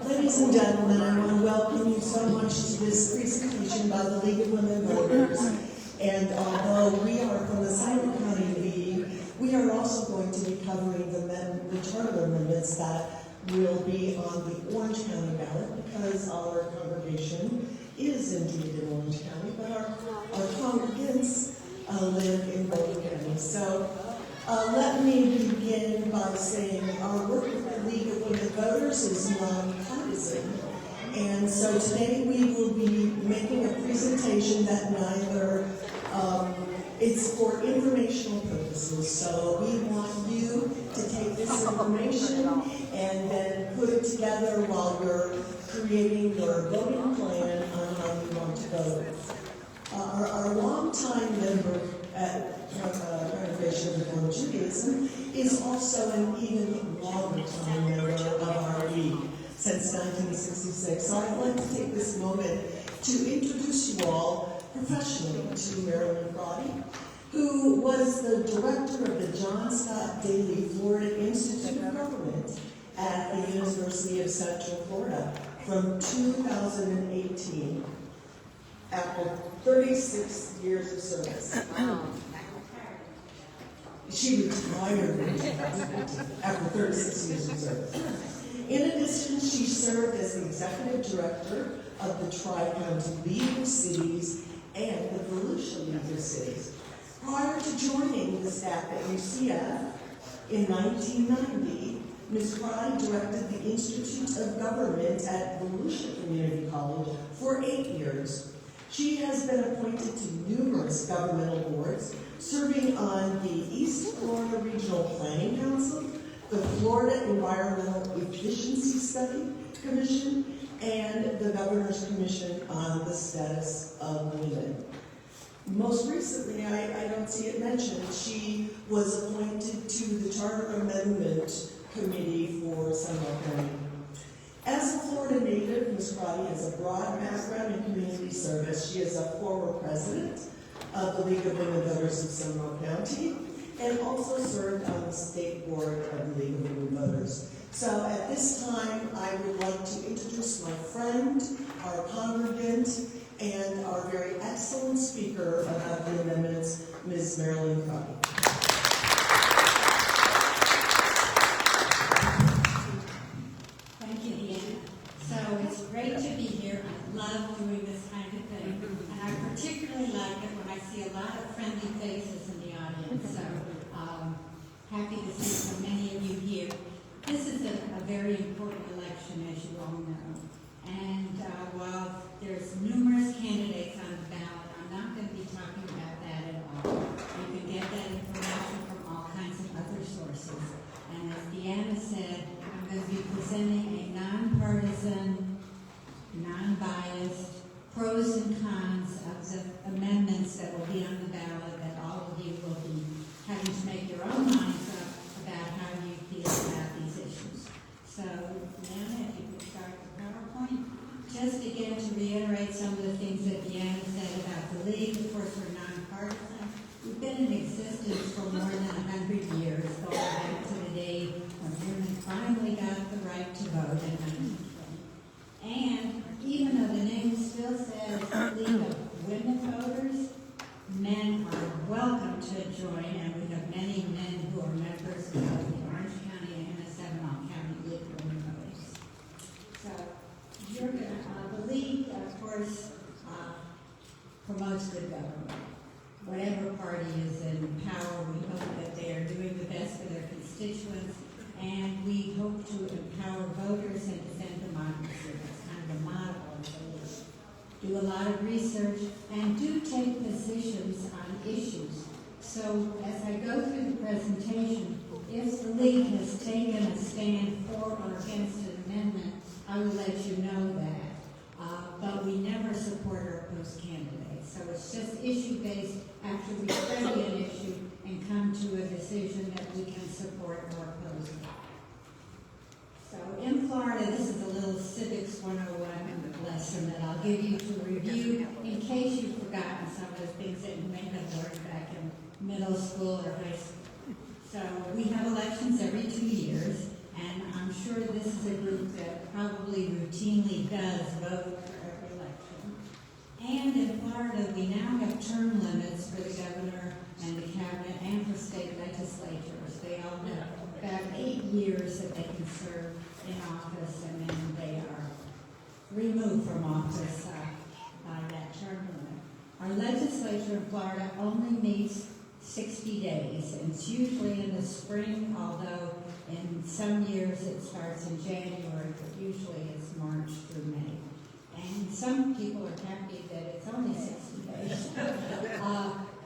Ladies and gentlemen, I want to welcome you so much to this presentation by the League of Women Voters. And although we are from the Seminole County League, we are also going to be covering the charter amendments that will be on the Orange County ballot, because our congregation is indeed in Orange County, but our congregants live in both counties. So let me begin by saying our work with the League of Women Voters is non-partisan. And so today we will be making a presentation that neither, it's for informational purposes. So we want you to take this information and then put it together while you're creating your voting plan on how you want to vote. Our longtime member at Congregation of Reformed Judaism is also an even longer time member of our league since 1966. So I'd like to take this moment to introduce you all professionally to Marilyn, Crotty, who was the director of the John Scott Daly Florida Institute of Government at the University of Central Florida from 2018 after 36 years of service. She retired in 2018 after 36 years of service. In addition, she served as the executive director of the Tri-County League of Cities and the Volusia League of Cities. Prior to joining the staff at UCF in 1990, Ms. Crotty directed the Institute of Government at Volusia Community College for 8 years. She has been appointed to numerous governmental boards, serving on the East Florida Regional Planning Council, the Florida Environmental Efficiency Study Commission, and the Governor's Commission on the Status of Women. Most recently, I don't see it mentioned, she was appointed to the Charter Amendment Committee for Seminole County. As a Florida native, Ms. Crotty has a broad background in community service. She is a former president of the League of Women Voters of Seminole County and also served on the state board of the League of Women Voters. So at this time, I would like to introduce my friend, our congregant, and our very excellent speaker about the amendments, Ms. Marilyn Crotty. Thank you, Deanna. So it's great to be here. I love doing this kind of thing. And I particularly like it when I see a lot of friendly faces in the audience. So happy to see so many of you here. This is a very important election, as you all know. And while there's numerous candidates on the ballot, I'm not going to be talking about that at all. You can get that information from all kinds of other sources. And as Deanna said, I'm going to be presenting a non-partisan, non-biased, pros and cons of the amendments that will be on the ballot that all of you will be having to make your own minds up about how you feel about these issues. So, Deanna, if you could start the PowerPoint. Just again to reiterate some of the things that Deanna said about the League. Of course, we're non-partisan. We've been in existence for more than 100 years, going back to the day when women finally got the right to vote in 1920. And even though the name still says League of Women Voters, men are welcome to join, and we have many men who are members of the Orange County and the Seminole County League of Women Voters. So you're gonna, the League, of course, promotes good government. Whatever party is in power, we hope that they are doing the best for their constituents, and we hope to empower voters and defend democracy. That's kind of the model of the League. Do a lot of research and do take positions on issues. So as I go through the presentation, if the League has taken a stand for or against an amendment, I will let you know that. But we never support or oppose candidates. So it's just issue-based after we study an issue and come to a decision that we can support or oppose. So in Florida, this is a little Civics 101 lesson that I'll give you to review in case you've forgotten some of the things that you may have learned back in middle school or high school. So we have elections every 2 years, And I'm sure this is a group that probably routinely does vote for every election. And in Florida, we now have term limits for the governor and the cabinet and for state legislatures. They all have about 8 years that they can serve in office, and then they are removed from office by that term limit. Our legislature in Florida only meets 60 days, and it's usually in the spring, although in some years it starts in January, but usually it's March through May. And some people are happy that it's only 60 days.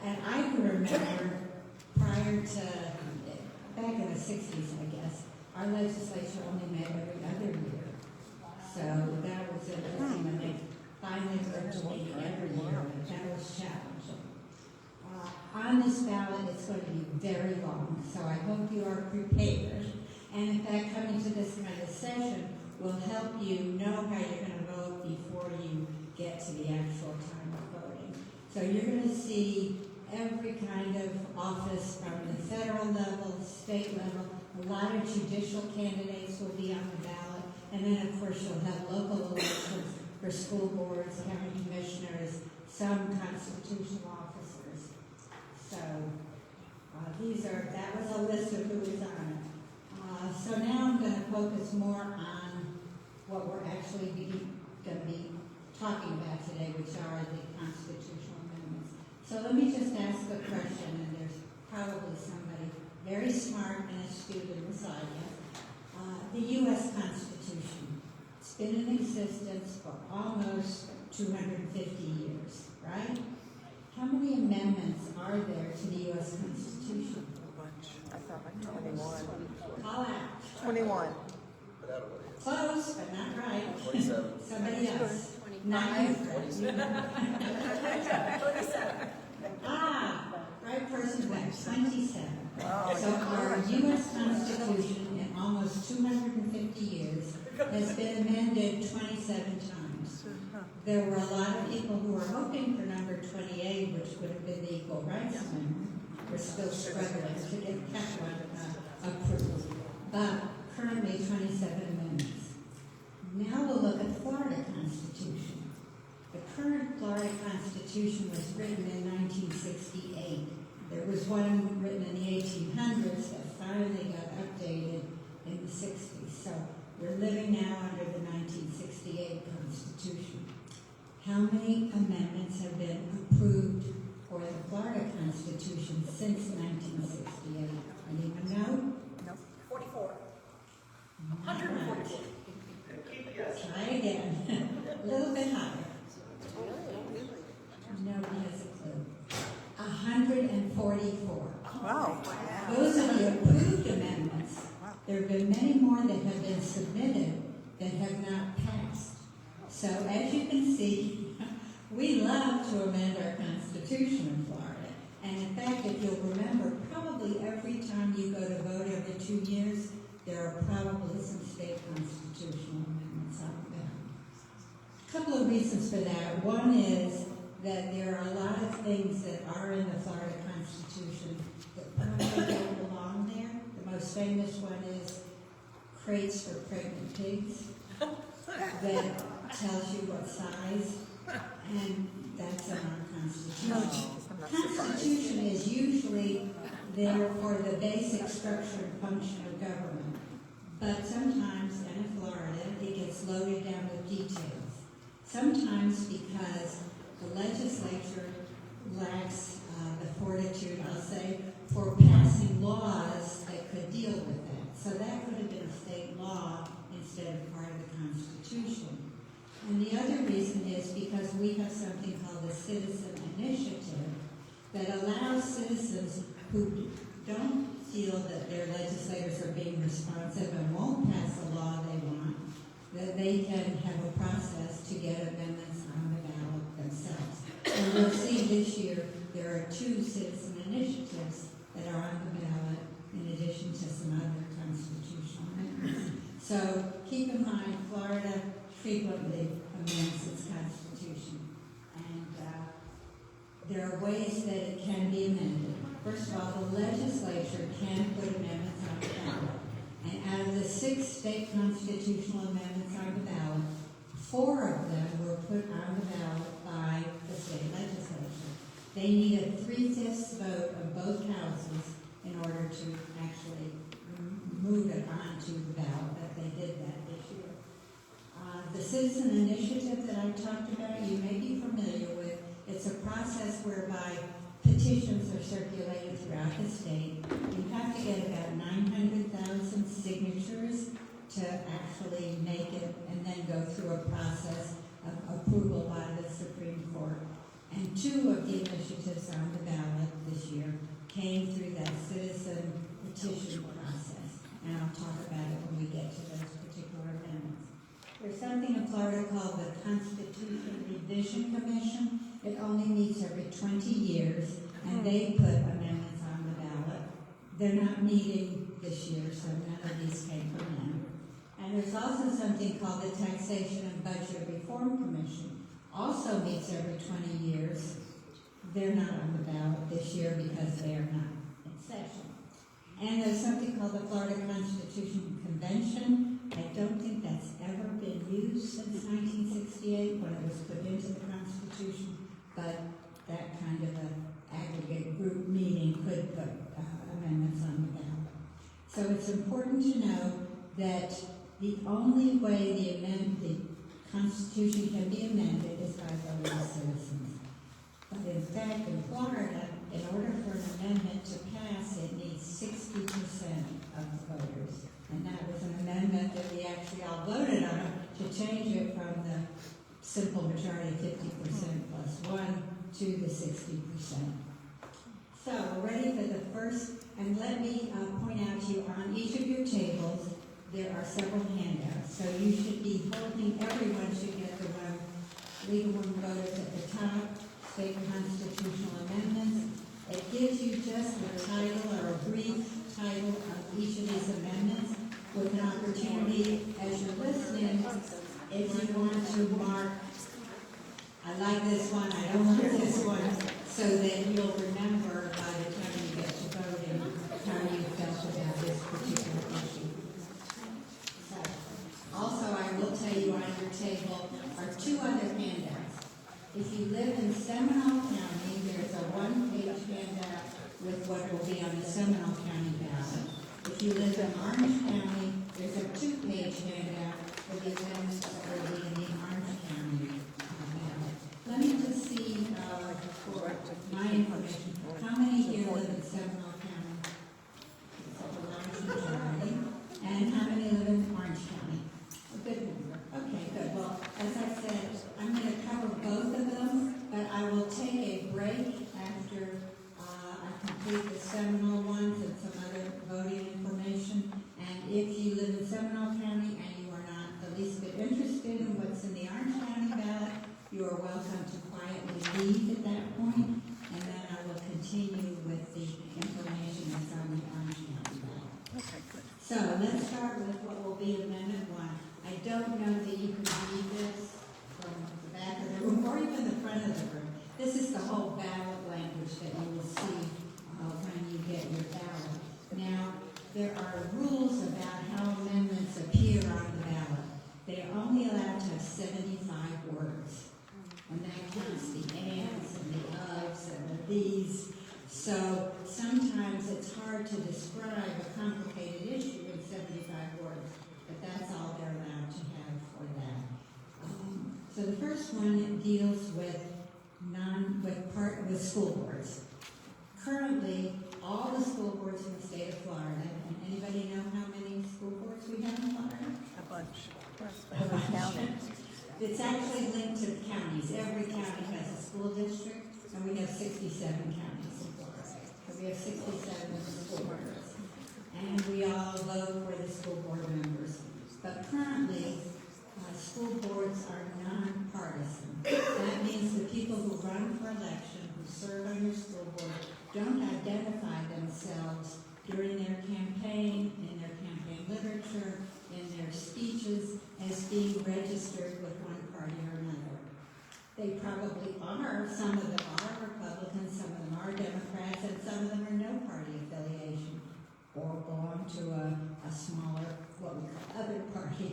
And I can remember prior to, back in the 60s, I guess, our legislature only met every other year. So that was interesting when they finally moved to meeting every year, but that was challenging. On this ballot, it's going to be very long, so I hope you are prepared. And in fact, coming to this kind of session will help you know how you're going to vote before you get to the actual time of voting. So you're going to see every kind of office from the federal level, state level. A lot of judicial candidates will be on the ballot. And then, of course, you'll have local elections for school boards, county commissioners, some constitutional officers. So that was a list of who is on it. So now I'm going to focus more on what we're actually going to be talking about today, which are the constitutional amendments. So let me just ask a question, and there's probably somebody very smart and astute in this audience. The U.S. Constitution. It's been in existence for almost 250 years, right? How many amendments are there to the U.S. Constitution? A bunch. I thought like 21. Call out. 21. Close, but not right. 27. Somebody else. 25. Right person back. 27. Wow. So our U.S. Constitution in almost 250 years has been amended 27 times. There were a lot of people who were hoping for number 28, which would have been the Equal Rights Amendment. We're still struggling to get that one approved. But currently 27 amendments. Now we'll look at the Florida Constitution. The current Florida Constitution was written in 1968. There was one written in the 1800s that finally got updated in the 60s. So we're living now under the 1968 Constitution. How many amendments have been approved for the Florida Constitution since 1968? Anyone know? Nope. 44. 144. Try again. A little bit higher. Nobody has a clue. 144. Wow. Those are the approved amendments. There have been many more that have been submitted that have not passed. So as you can see, we love to amend our Constitution in Florida. And in fact, if you'll remember, probably every time you go to vote every 2 years, there are probably some state constitutional amendments on the ballot. A couple of reasons for that. One is that there are a lot of things that are in the Florida Constitution that probably don't belong there. The most famous one is crates for pregnant pigs that tells you what size, and that's in our Constitution. Constitution is usually there for the basic structure and function of government, but sometimes, and in Florida, it gets loaded down with details. Sometimes because the legislature lacks the fortitude, I'll say, for passing laws that could deal with that. So that could have been a state law instead of part of the Constitution. And the other reason is because we have something called the Citizen Initiative that allows citizens who don't feel that their legislators are being responsive and won't pass the law they want, that they can have a process to get amendments on the ballot themselves. And we'll see this year there are 2 citizen initiatives that are on the ballot in addition to some other constitutional amendments. So keep in mind, Florida frequently amends its constitution. And there are ways that it can be amended. First of all, the legislature can put amendments on the ballot. And out of the 6 state constitutional amendments on the ballot, 4 of them were put on the ballot by the state legislature. They need a 3/5 vote of both houses in order to actually move it onto the ballot, but they did that this year. The citizen initiative that I talked about, you may be familiar with. It's a process whereby petitions are circulated throughout the state. You have to get about 900,000 signatures to actually make it and then go through a process of approval by the Supreme Court. And 2 of the initiatives on the ballot this year came through that citizen petition process. And I'll talk about it when we get to those particular amendments. There's something in Florida called the Constitution Revision Commission. It only meets every 20 years, and they put amendments on the ballot. They're not meeting this year, so none of these came from them. And there's also something called the Taxation and Budget Reform Commission. Also meets every 20 years. They're not on the ballot this year because they are not in session. And there's something called the Florida Constitution Convention. I don't think that's ever been used since 1968 when it was put into the Constitution, but that kind of an aggregate group meeting could put amendments on the ballot. So it's important to know that the only way the Constitution can be amended is by voting of citizens. But in fact, in Florida, in order for an amendment to pass, it needs 60% of the voters. And that was an amendment that we actually all voted on to change it from the simple majority 50% plus 1 to the 60%. So we're ready for the first, and let me point out to you on each of your tables, there are several handouts. So you should be holding, everyone should get the one, League of Women Voters at the top, state constitutional amendments. It gives you just the title or a brief title of each of these amendments with an opportunity as you're listening, if you want to mark, I like this one, I don't like this one, so that you'll remember by the time you get to voting how you felt about this particular issue. So, also, I will tell you on your table are 2 other handouts. If you live in Seminole County, there's a 1-page handout with what will be on the Seminole County ballot. If you live in Orange County, there's a 2-page handout for the amendments that will be in the Orange County ballot. Let me just see for my information, how many here live in Seminole County? It's a large majority. And how many live in Orange County? A good number. Okay, good. Well, as I said, I'm going to cover both of them, but I will take a break after I complete the Seminole ones and some other voting information. And if you live in Seminole County and you are not the least bit interested in what's in the Orange County ballot, you are welcome to quietly leave at that point, and then I will continue with the information that's on the Orange County ballot. Okay, good. So let's start with what will be Amendment 1. I don't know that you can read this from the back of the room or even the front of the room. This is the whole ballot language that you will see when you get your ballot. Now, there are rules about how amendments appear on the ballot. They are only allowed to have 75 words. And that counts the ands and the ofs and the these. So sometimes it's hard to describe a complicated issue in 75 words, but that's all they're allowed to have for that. So the first one deals with school boards. Currently, all the school boards in the state of Florida, and anybody know how many school boards we have in Florida? A bunch. Every county. It's actually linked to the counties. Every county has a school district, and we have 67 counties in Florida. So we have 67 school boards. And we all vote for the school board members. But currently, school boards are non-partisan. That means the people who run for election, who serve on your school board, don't identify themselves during their campaign, in their campaign literature, in their speeches, as being registered with one party or another. They probably are. Some of them are Republicans, some of them are Democrats, and some of them are no party affiliation. or belong to a smaller, what we call other party,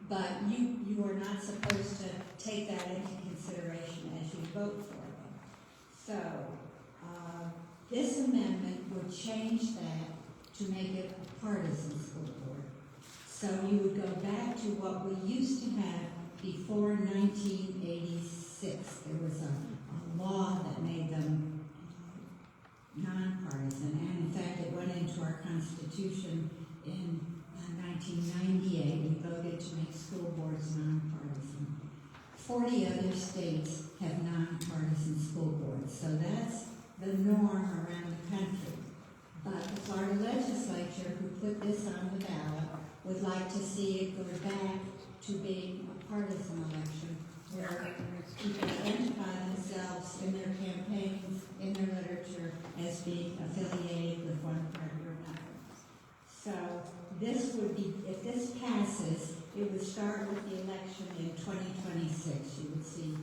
but you are not supposed to take that into consideration as you vote for them. So, this amendment would change that to make it a partisan school board. So you would go back to what we used to have before 1986. There was a law that made them non-partisan, and in fact it went into our Constitution in 1998. We voted to make school boards non-partisan. 40 other states have non-partisan school boards, so that's the norm around the country. But the Florida legislature, who put this on the ballot, would like to see it go back to being a partisan election, where people identify themselves in their campaigns, in their literature, as being affiliated with one party or another. So this would be, if this passes, it would start with the election in 2026. You would see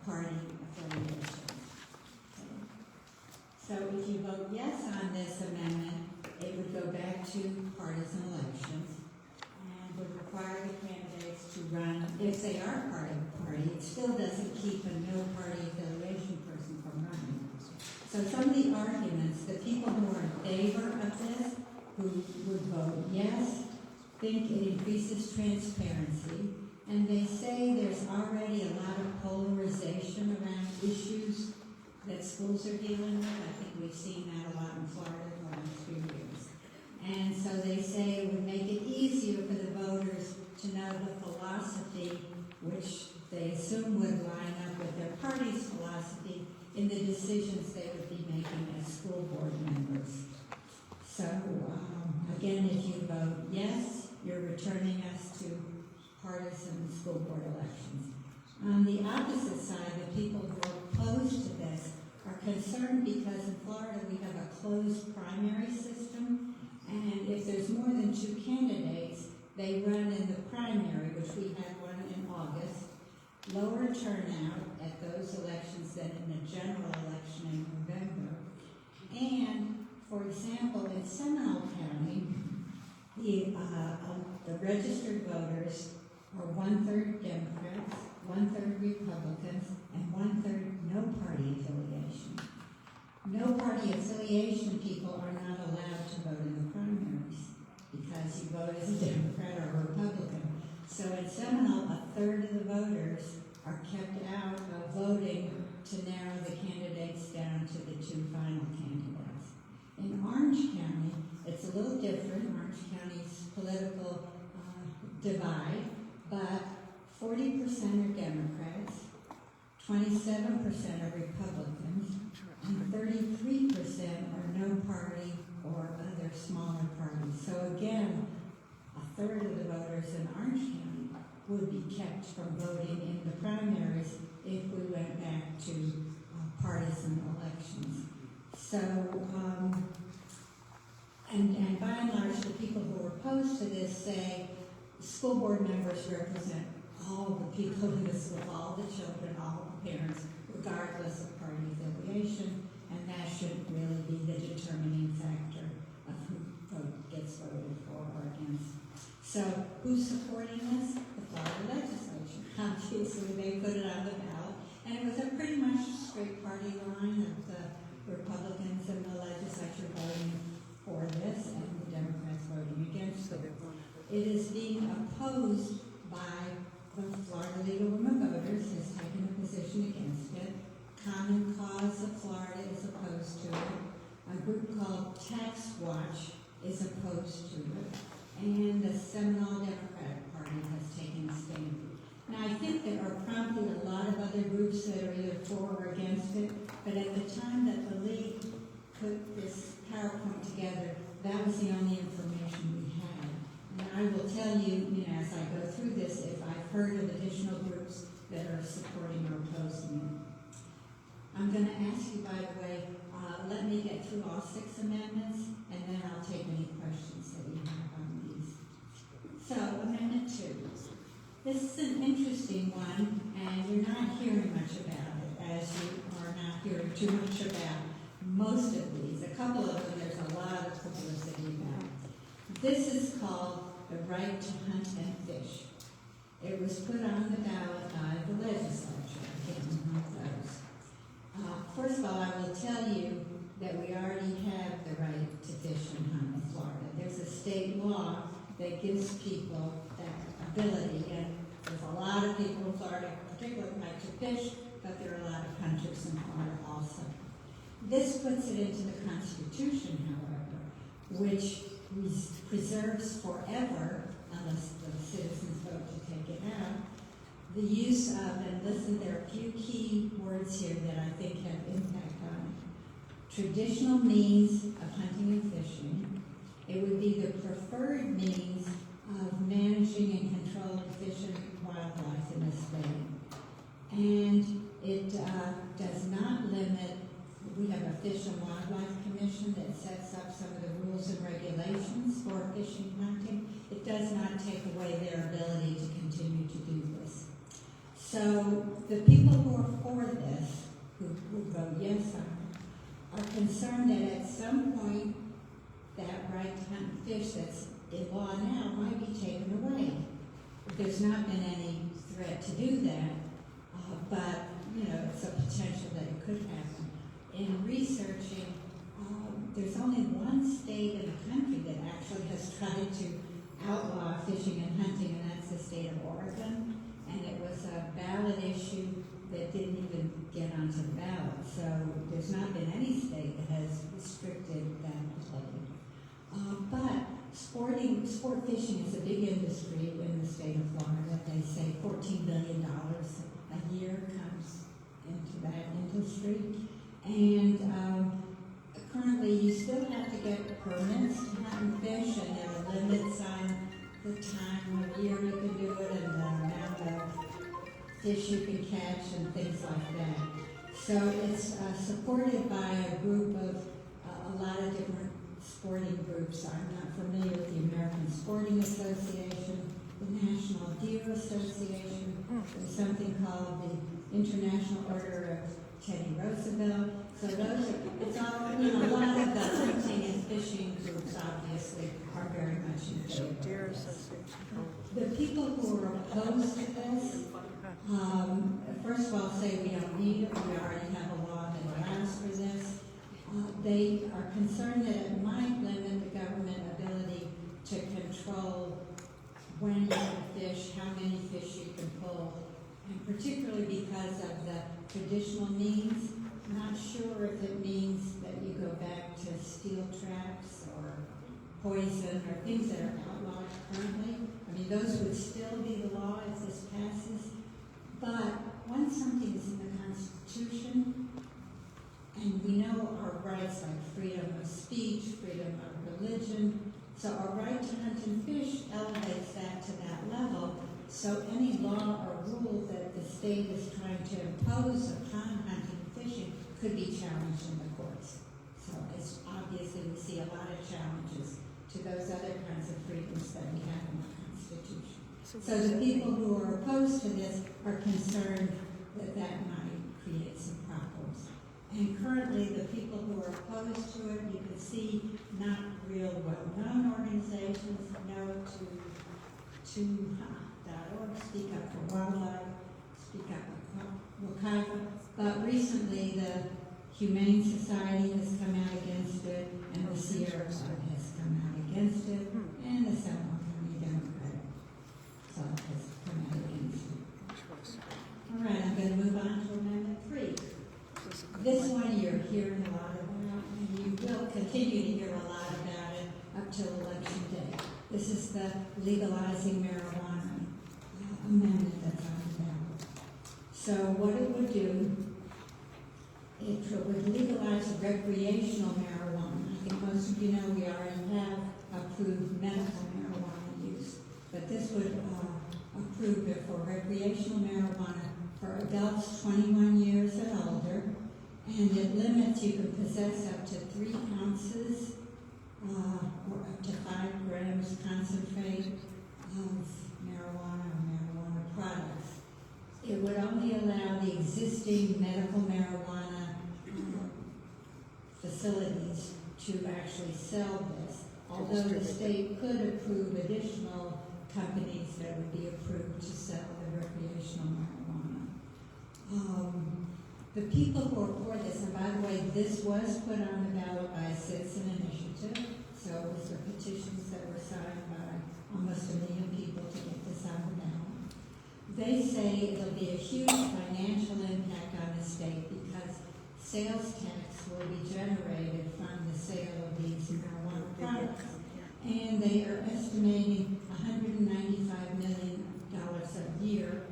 party affiliations. So if you vote yes on this amendment, it would go back to partisan elections and would require the candidates to run, if they are part of the party. It still doesn't keep a no party affiliation person from running. So some of the arguments, the people who are in favor of this, who would vote yes, think it increases transparency, and they say there's already a lot of polarization around issues that schools are dealing with. I think we've seen that a lot in Florida in the last few years. And so they say it would make it easier for the voters to know the philosophy, which they assume would line up with their party's philosophy in the decisions they would be making as school board members. So, again, if you vote yes, you're returning us to partisan school board elections. On the opposite side, the people who are opposed to this are concerned because in Florida we have a closed primary system, and if there's more than 2 candidates, they run in the primary, which we had one in August, lower turnout at those elections than in the general election in November. And, for example, in Seminole County, the registered voters are 1/3 Democrats, 1/3 Republicans, and 1/3 no party affiliation. No party affiliation people are not allowed to vote in the primaries because you vote as a Democrat or a Republican. So in Seminole, 1/3 of the voters are kept out of voting to narrow the candidates down to the 2 final candidates. In Orange County, it's a little different. Orange County's political divide, but 40% are Democrats, 27% are Republicans, and 33% are no party or other smaller parties. So again, 1/3 of the voters in Orange County would be kept from voting in the primaries if we went back to partisan elections. So, and by and large, the people who are opposed to this say school board members represent all the people in the school, all the children, all the parents, regardless of party affiliation, and that shouldn't really be the determining factor of who gets voted for or against. So, who's supporting this? The Florida legislature. Obviously, they put it on the ballot, and it was a pretty much straight party line of the Republicans in the legislature voting for this, and the Democrats voting against it. It is being opposed by the Florida League of Women Voters, has taken a position against it. Common Cause of Florida is opposed to it. A group called Tax Watch is opposed to it. And the Seminole Democratic Party has taken a stand. Now, I think there are probably a lot of other groups that are either for or against it, but at the time that the League put this PowerPoint together, that was the only information we had. And I will tell you, as I go through this, if I've heard of additional groups that are supporting or opposing it. I'm going to ask you, by the way, let me get through all 6 amendments, and then I'll take any questions that you have on these. So, Amendment 2. This is an interesting one, and you're not hearing much about it, as you are not hearing too much about most of these. A couple of them there's a lot of publicity about. This is called the right to hunt and fish. It was put on the ballot by the legislature. I can't remember those. First of all, I will tell you that we already have the right to fish and hunt in Florida. There's a state law that gives people that ability, and there's a lot of people in Florida particularly like to fish, but there are a lot of hunters in Florida also. This puts it into the Constitution, however, which preserves forever, unless the citizens vote to take it out, the use of, and listen, there are a few key words here that I think have impact on it. Traditional means of hunting and fishing. It would be the preferred means of managing and controlling fish and wildlife in the state. And it does not limit, we have a Fish and Wildlife Commission that sets up some of the rules and regulations for fishing and hunting. It does not take away their ability to continue to do this. So the people who are for this, who vote yes on it, are concerned that at some point that right to hunt and fish that's in law now might be taken away. There's not been any threat to do that, but it's a potential that it could happen. In researching, there's only one state in the country that actually has tried to outlaw fishing and hunting, and that's the state of Oregon. And it was a ballot issue that didn't even get onto the ballot. So there's not been any state that has restricted that ability. But sport fishing is a big industry in the state of Florida. They say $14 billion a year comes into that industry. And currently you still have to get permits to hunt and fish, and there are limits on the time of year you can do it and the amount of fish you can catch and things like that. So it's supported by a group of a lot of different sporting groups. I'm not familiar with the American Sporting Association, the National Deer Association, there's something called the International Order of Teddy Roosevelt. So those are, it's all, a lot of the hunting and fishing groups obviously are very much in favor of this. The people who are opposed to this, first of all say we don't need it, we already have a law that allows for this. They are concerned that it might limit the government ability to control when you can fish, how many fish you can pull, and particularly because of the traditional means. Not sure if it means that you go back to steel traps or poison or things that are outlawed currently. I mean, those would still be the law if this passes. But once something is in the Constitution, and we know our rights like freedom of speech, freedom of religion, so our right to hunt and fish elevates that to that level. So any law or rule that the state is trying to impose upon hunting and fishing could be challenged in the courts. So it's obviously we see a lot of challenges to those other kinds of freedoms that we have in the Constitution. So the people who are opposed to this are concerned that that might create some problems. And currently the people who are opposed to it, you can see not real well-known organizations, no to .org, Speak Up for Wildlife, Speak Up for Wakaiva, but recently the Humane Society has come out against it, and the Sierra Club has come out against it, and the Seminole County Democratic Club has come out against it. All right, I'm going to move on to Amendment 3. This one you're hearing a lot about, and you will continue to hear a lot about it up till Election Day. This is the legalizing marijuana amendment that's on the ballot. So what it would do, it would legalize recreational marijuana. I think most of you know we already have approved medical marijuana use, but this would approve it for recreational marijuana for adults 21 years and older, and it limits you can possess up to 3 ounces or up to 5 grams concentrate of marijuana or marijuana products. It would only allow the existing medical marijuana facilities to actually sell this, although the state could approve additional companies that would be approved to sell the recreational marijuana. The people who are for this, and by the way, this was put on the ballot by a citizen initiative, so it was the petitions that were signed by almost 1 million people to get this on the ballot. They say it'll be a huge financial impact on the state because sales tax will be generated from the sale of these marijuana products. And they are estimating $195 million a year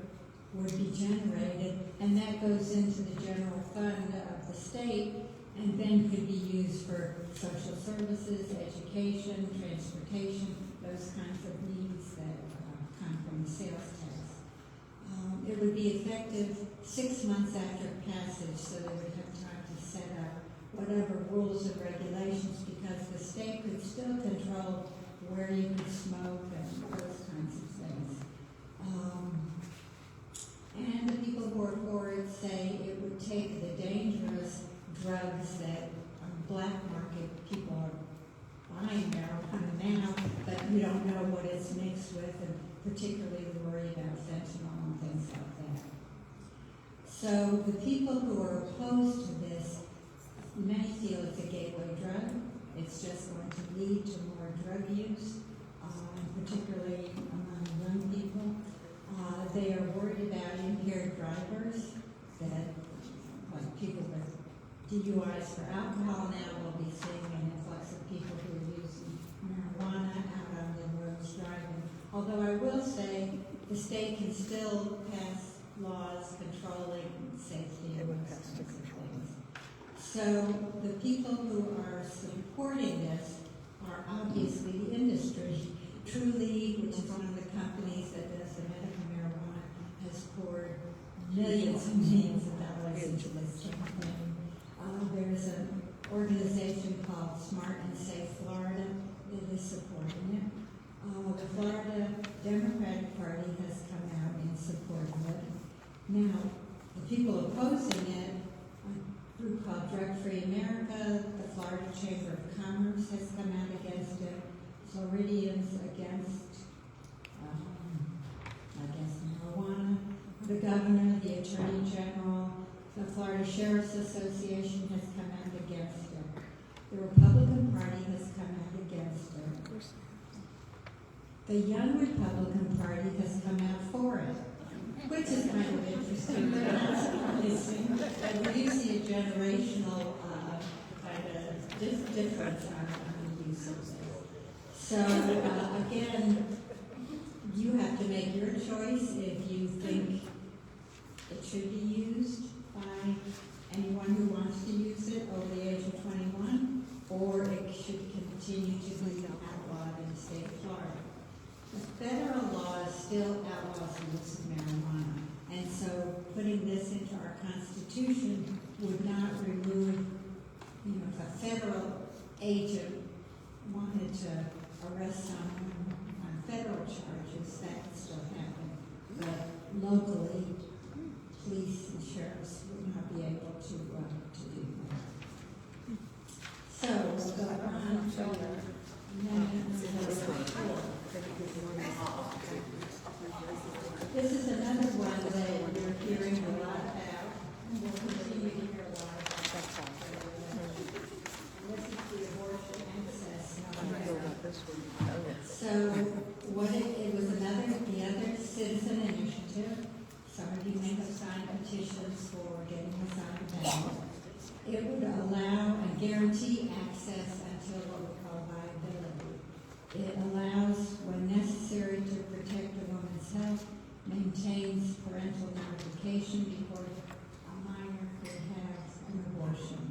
would be generated, and that goes into the general fund of the state, and then could be used for social services, education, transportation, those kinds of needs that come from the sales tax. It would be effective 6 months after passage, so they would have time to set up whatever rules and regulations, because the state could still control where you could smoke and those kinds of things. And the people who are for it say it would take the dangerous drugs that on the black market people are buying marijuana now, but you don't know what it's mixed with, and particularly worry about fentanyl and things like that. So the people who are opposed to this, many feel it's a gateway drug. It's just going to lead to more drug use, particularly among young people. They are worried about impaired drivers, that like people with DUIs for alcohol now will be seeing an influx of people who are using marijuana out on the roads driving. Although I will say the state can still pass laws controlling safety and those kinds of things. So the people who are supporting this are obviously the industry. Trulieve, which is one of the companies that does the medical marijuana, has poured millions and millions of dollars into this campaign. There's an organization called Smart and Safe Florida that is supporting it. The Florida Democratic Party has come out in support of it. Now, the people opposing it, a group called Drug Free America, the Florida Chamber of Commerce has come out against it, Floridians against, marijuana, the governor, the attorney general, the Florida Sheriff's Association has come out against it. The Republican Party has come out against it. The young Republican Party has come out for it, which is kind of interesting, but not surprising. But you see a generational kind of difference on the use of this. So again, you have to make your choice if you think it should be used by anyone who wants to use it over the age of 21, or it should continue to be outlawed in the state of Florida. The federal law still outlaws the use of marijuana, and so putting this into our Constitution would not remove, if a federal agent wanted to arrest someone on federal charges, that could still happen. But locally, police and sheriffs would not be able to do that. So we'll go on to amendment number 4. This is another one that we're hearing a lot about, and we'll continue to hear a lot about. This is the abortion access non-partisan. So it was the other citizen initiative. Some of you may have signed petitions for getting this on the ballot. It would allow and guarantee access until what we call viability. It allows, when necessary to protect a woman's health, maintains parental notification before a minor could have an abortion.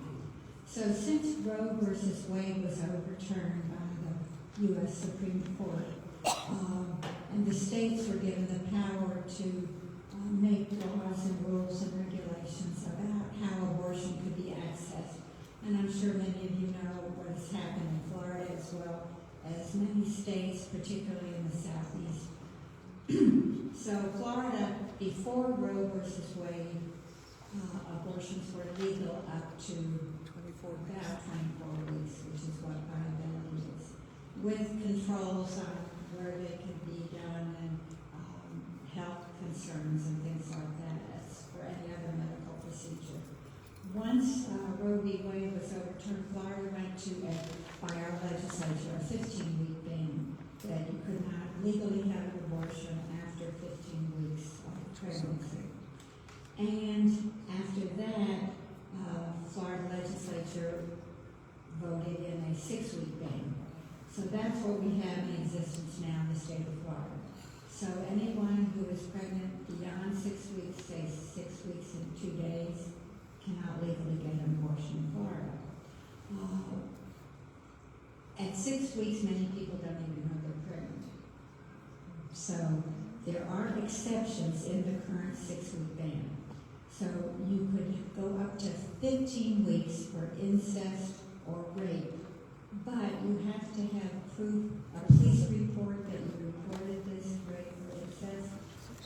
So since Roe versus Wade was overturned by the U.S. Supreme Court, and the states were given the power to make laws and rules and regulations about how abortion could be accessed. And I'm sure many of you know what has happened in Florida as well as many states, particularly in the Southeast. So Florida, before Roe versus Wade, abortions were legal up to for about 24 weeks, which is what viability is, with controls on where they can be done and health concerns and things like that, as for any other medical procedure. Once Roe v. Wade was overturned, Florida went to, by our legislature, a 15-week ban that you could not legally have an abortion after 15 weeks of pregnancy. And after that, Florida legislature voted in a 6-week ban. So that's what we have in existence now in the state of Florida. So anyone who is pregnant beyond 6 weeks, say 6 weeks and 2 days, cannot legally get an abortion in Florida. At 6 weeks, many people don't even know they're pregnant. So there are exceptions in the current 6-week ban. So you could go up to 15 weeks for incest or rape, but you have to have proof, a police report that you reported this rape or incest,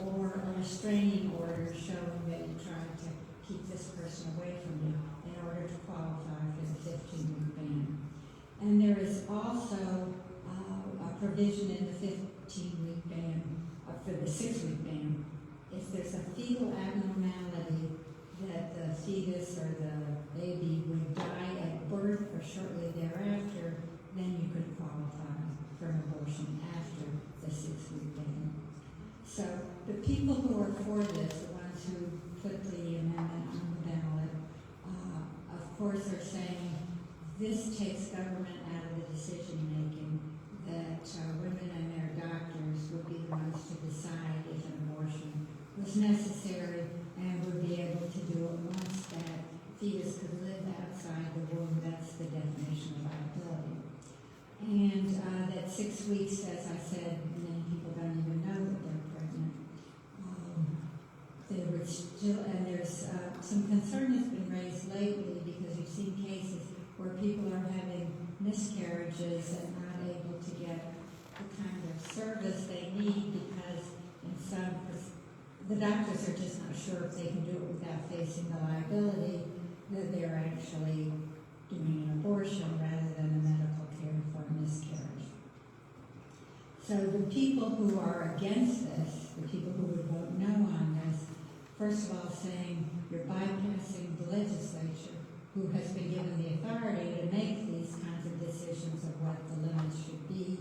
or a restraining order showing that you tried to keep this person away from you in order to qualify for the 15-week ban. And there is also a provision in the 15-week ban, for the 6-week ban. If there's a fetal abnormality that the fetus or the baby would die at birth or shortly thereafter, then you could qualify for an abortion after the 6-week ban. So the people who are for this, the ones who put the amendment on the ballot, of course are saying this takes government out of the decision making, that women and their doctors would be the ones to decide if an abortion was necessary and would be able to do it once that fetus could live outside the womb. That's the definition of viability. And that 6 weeks, as I said, many people don't even know that they're pregnant. They would still, and there's some concern has been raised lately because you've seen cases where people are having miscarriages and not able to get the kind of service they need because in some, the doctors are just not sure if they can do it without facing the liability that they're actually doing an abortion rather than a medical care for a miscarriage. So the people who are against this, the people who would vote no on this, first of all saying you're bypassing the legislature who has been given the authority to make these kinds of decisions of what the limits should be,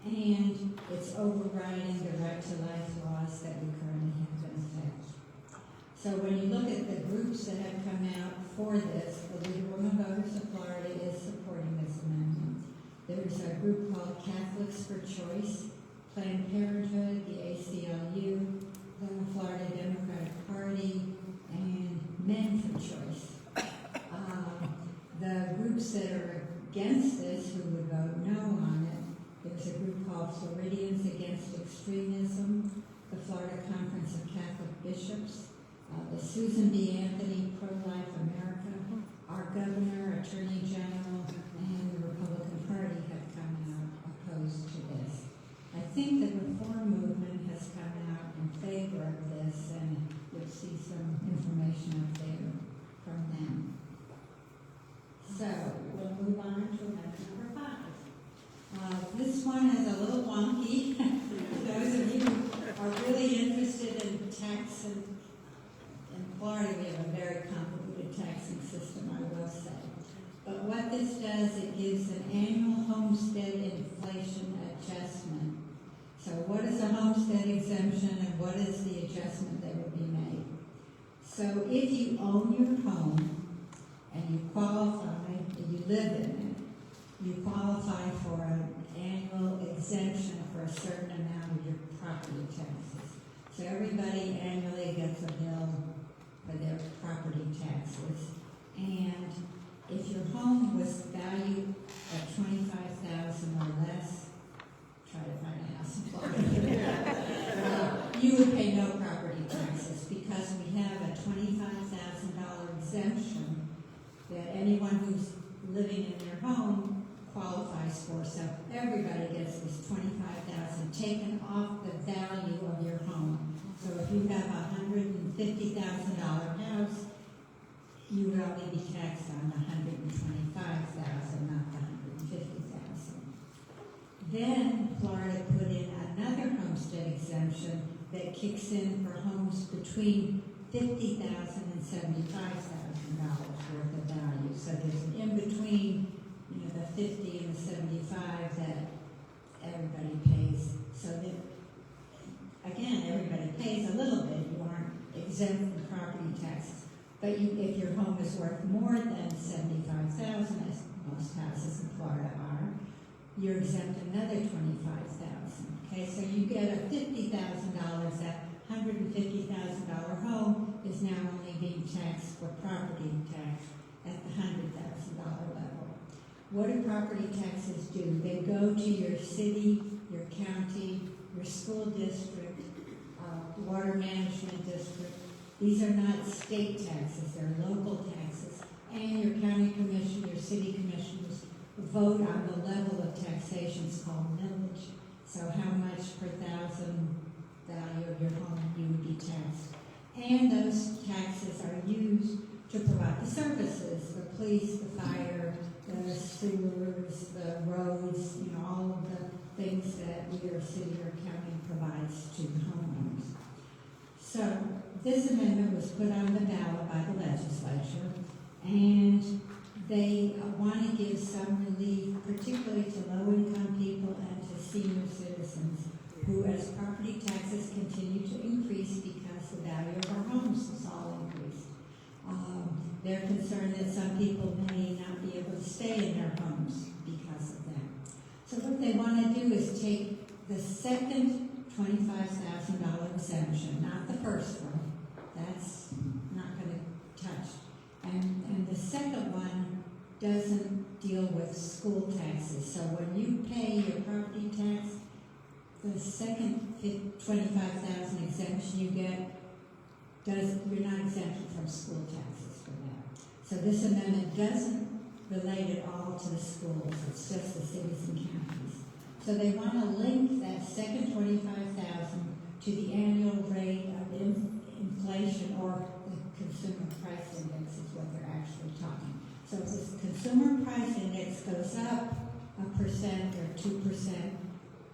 and it's overriding the right to life laws that we currently have in effect. So when you look at the groups that have come out for this, the League of Women Voters of Florida is supporting this amendment. There's a group called Catholics for Choice, Planned Parenthood, the ACLU, the Florida Democratic Party, and Men for Choice. The groups that are against this, who would vote no on it, there's a group called Floridians Against Extremism, the Florida Conference of Catholic Bishops, the Susan B. Anthony Pro-Life America, our governor, attorney general, and the Republican Party have come out opposed to this. I think the reform movement has come out in favor of this, and you'll see some information up there from them. So we'll move on to amendment number 5. This one is a little wonky. Those of you who are really interested in tax, and in Florida we have a very complicated taxing system, I will say. But what this does, it gives an annual homestead inflation adjustment. So what is a homestead exemption and what is the adjustment that would be made? So if you own your home and you qualify, and you live in it, you qualify for an annual exemption for a certain amount of your property taxes. So everybody annually gets a bill for their property taxes. And if your home was valued at $25,000 or less, try to find a house in Florida, you would pay no property taxes because we have a $25,000 exemption that anyone who's living in their home qualifies for. So everybody gets this $25,000 taken off the value of your home. So if you have a $150,000 house, you would only be taxed on the $125,000, not the $150,000. Then Florida put in another homestead exemption that kicks in for homes between $50,000 and $75,000 worth of value. So there's an in-between, the 50 and the 75 that everybody pays. So that, again, everybody pays a little bit. You aren't exempt from property taxes. But if your home is worth more than $75,000, as most houses in Florida are, you're exempt another $25,000. Okay, so you get a $50,000. That $150,000 home is now only being taxed for property tax at the $100,000 level. What do property taxes do? They go to your city, your county, your school district, water management district. These are not state taxes, they're local taxes. And your county commission, your city commissioners vote on the level of taxation. It's called millage. So how much per thousand value of your home you would be taxed. And those taxes are used to provide the services, the police, the fire, the sewers, the roads, all of the things that either city or county provides to the homeowners. So this amendment was put on the ballot by the legislature, and they want to give some relief, particularly to low-income people and to senior citizens who, as property taxes continue to increase because the value of our homes has all increased. They're concerned that some people may not be able to stay in their homes because of that. So what they want to do is take the second $25,000 exemption, not the first one. That's not going to touch. And the second one doesn't deal with school taxes. So when you pay your property tax, the second $25,000 exemption you get, you're not exempted from school taxes for that. So this amendment doesn't relate at all to the schools. It's just the cities and counties. So they want to link that second $25,000 to the annual rate of inflation, or the consumer price index is what they're actually talking. So if the consumer price index goes up 1% or 2%,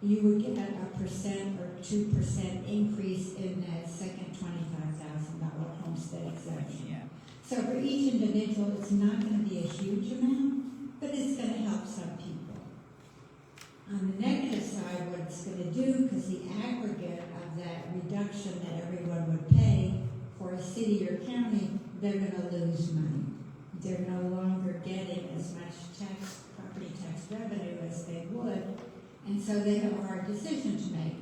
you would get a 1% or 2% increase in that second $25,000 homestead exemption. Yeah. So for each individual, it's not going to be a huge amount, but it's going to help some people. On the negative side, what it's going to do, because the aggregate of that reduction that everyone would pay for a city or county, they're going to lose money. They're no longer getting as much property tax revenue as they would, and so they have a hard decision to make.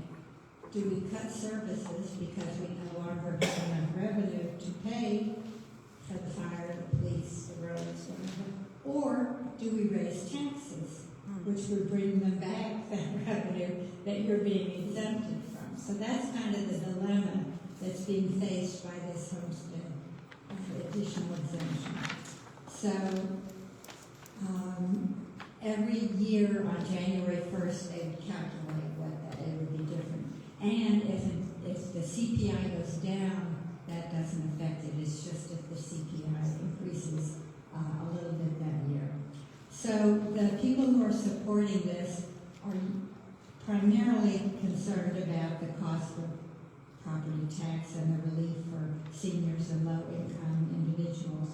Do we cut services because we no longer have enough revenue to pay for the fire, the police, the roads, whatever? Or do we raise taxes, which would bring them back that revenue that you're being exempted from? So that's kind of the dilemma that's being faced by this homestead additional exemption. So every year on January 1st, they would calculate what that it would be different. And if the CPI goes down, that doesn't affect it. It's just if the CPI increases a little bit that year. So the people who are supporting this are primarily concerned about the cost of property tax and the relief for seniors and low-income individuals.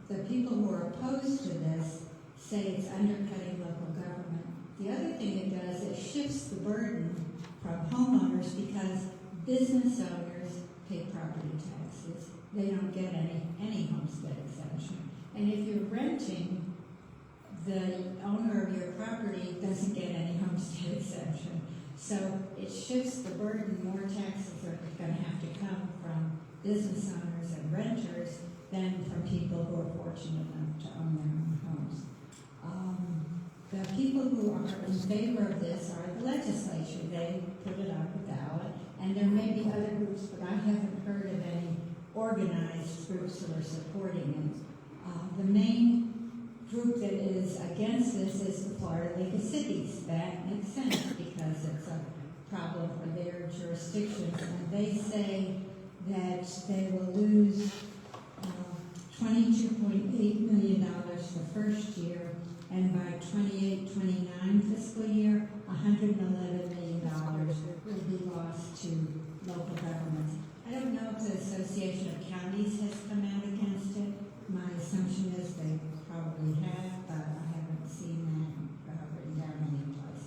The people who are opposed to this say it's undercutting local government. The other thing it does, it shifts the burden from homeowners because business owners pay property taxes. They don't get any homestead exemption. And if you're renting, the owner of your property doesn't get any homestead exemption. So it shifts the burden. More taxes are going to have to come from business owners and renters than from people who are fortunate enough to own their own homes. The people who are in favor of this are the legislature. They put it on the ballot, and there may be other groups, but I haven't heard of any organized groups who are supporting it. The main group that is against this is the Florida League of Cities. That makes sense because it's a problem for their jurisdictions, and they say that they will lose $22.8 million the first year, and by 28-29 fiscal year, $111 million will be lost to local governments. I don't know if the Association of Counties has come out against it. My assumption is they probably have, but I haven't seen that written down anyplace.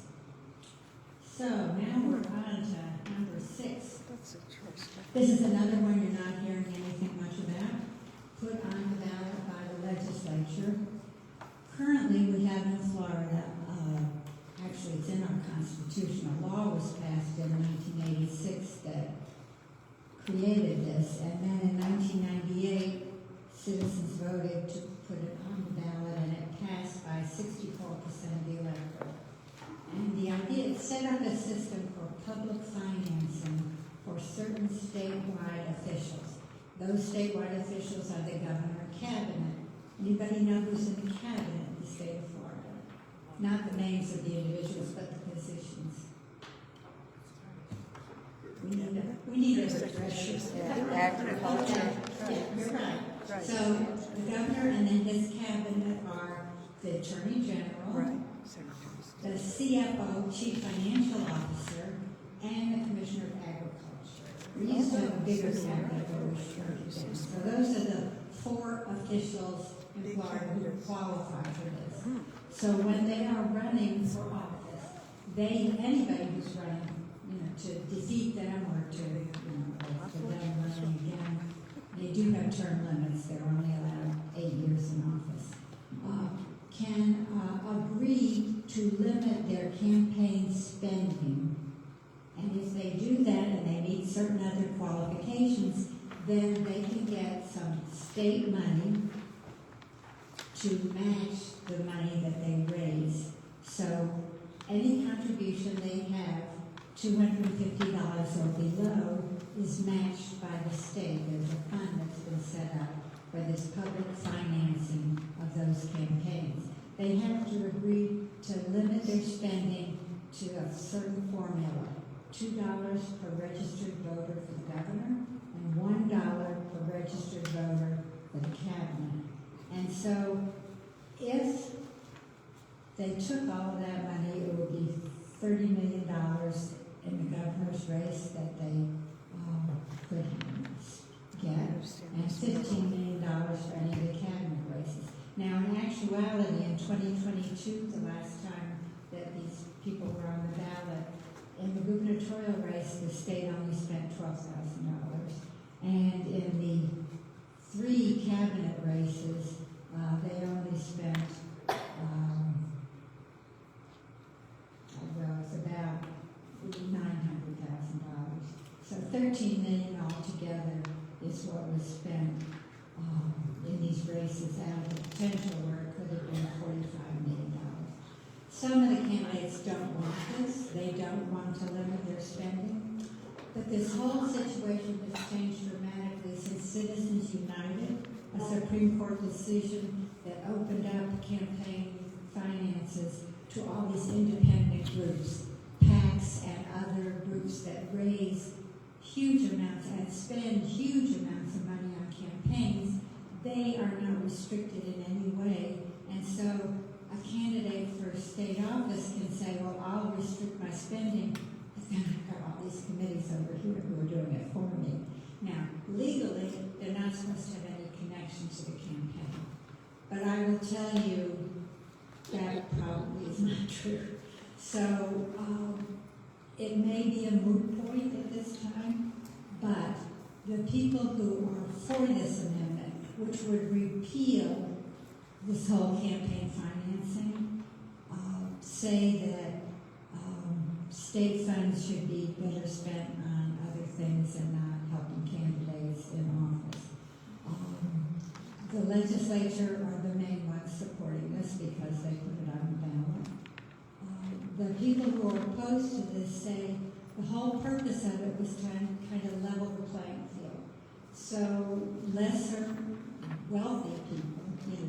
So now we're on to number 6. That's interesting. This is another one you're not hearing anything much about. Put on the ballot by the legislature. Currently, we have in Florida, actually it's in our Constitution, a law was passed in 1986 that created this, and then in 1998, citizens voted to put it on the ballot, and it passed by 64% of the electorate. And the idea, it set up a system for public financing for certain statewide officials. Those statewide officials are the governor and cabinet. Anybody know who's in the cabinet in the state of Florida? Not the names of the individuals, but the positions. We need a refresher. Agriculture. Yeah, you're right. Right. So the governor and then his cabinet are the attorney general, Right. the CFO, chief financial officer, and the commissioner of agriculture. We used to have a bigger cabinet, but we shrunk it down. So those are the 4 officials in Florida who qualify for this. So when they are running for office, anybody who's running, to defeat them or to, for them running again, they do have term limits. They're only allowed 8 years in office. Can agree to limit their campaign spending. And if they do that and they meet certain other qualifications, then they can get some state money to match the money that they raise. So any contribution they have, $250 or below, is matched by the state. There's a fund that's been set up for this public financing of those campaigns. They have to agree to limit their spending to a certain formula. $2 per registered voter for the governor, and $1 per registered voter for the cabinet. And so if they took all of that money, it would be $30 million in the governor's race that they could get, and $15 million for any of the cabinet races. Now, in actuality, in 2022, the last time that these people were on the ballot, in the gubernatorial race, the state only spent $12,000. And in the 3 cabinet races, they only spent, it's about $900,000. So $13 million altogether is what was spent in these races out of the potential where it could have been $45 million. Some of the candidates don't want this. They don't want to limit their spending. But this whole situation has changed dramatically since Citizens United, a Supreme Court decision that opened up campaign finances to all these independent groups, PACs and other groups that raise huge amounts and spend huge amounts of money on campaigns. They are not restricted in any way. And so a candidate for state office can say, well, I'll restrict my spending, but then I've got all these committees over here who are doing it for me. Now, legally, they're not supposed to have any connection to the campaign. But I will tell you that probably is not true. So it may be a moot point at this time, but the people who are for this amendment, which would repeal this whole campaign financing, say that state funds should be better spent on other things and not helping candidates in office. The legislature are the main ones supporting this because they put it on the ballot. The people who are opposed to this say the whole purpose of it was to kind of level the playing field. So lesser wealthy people,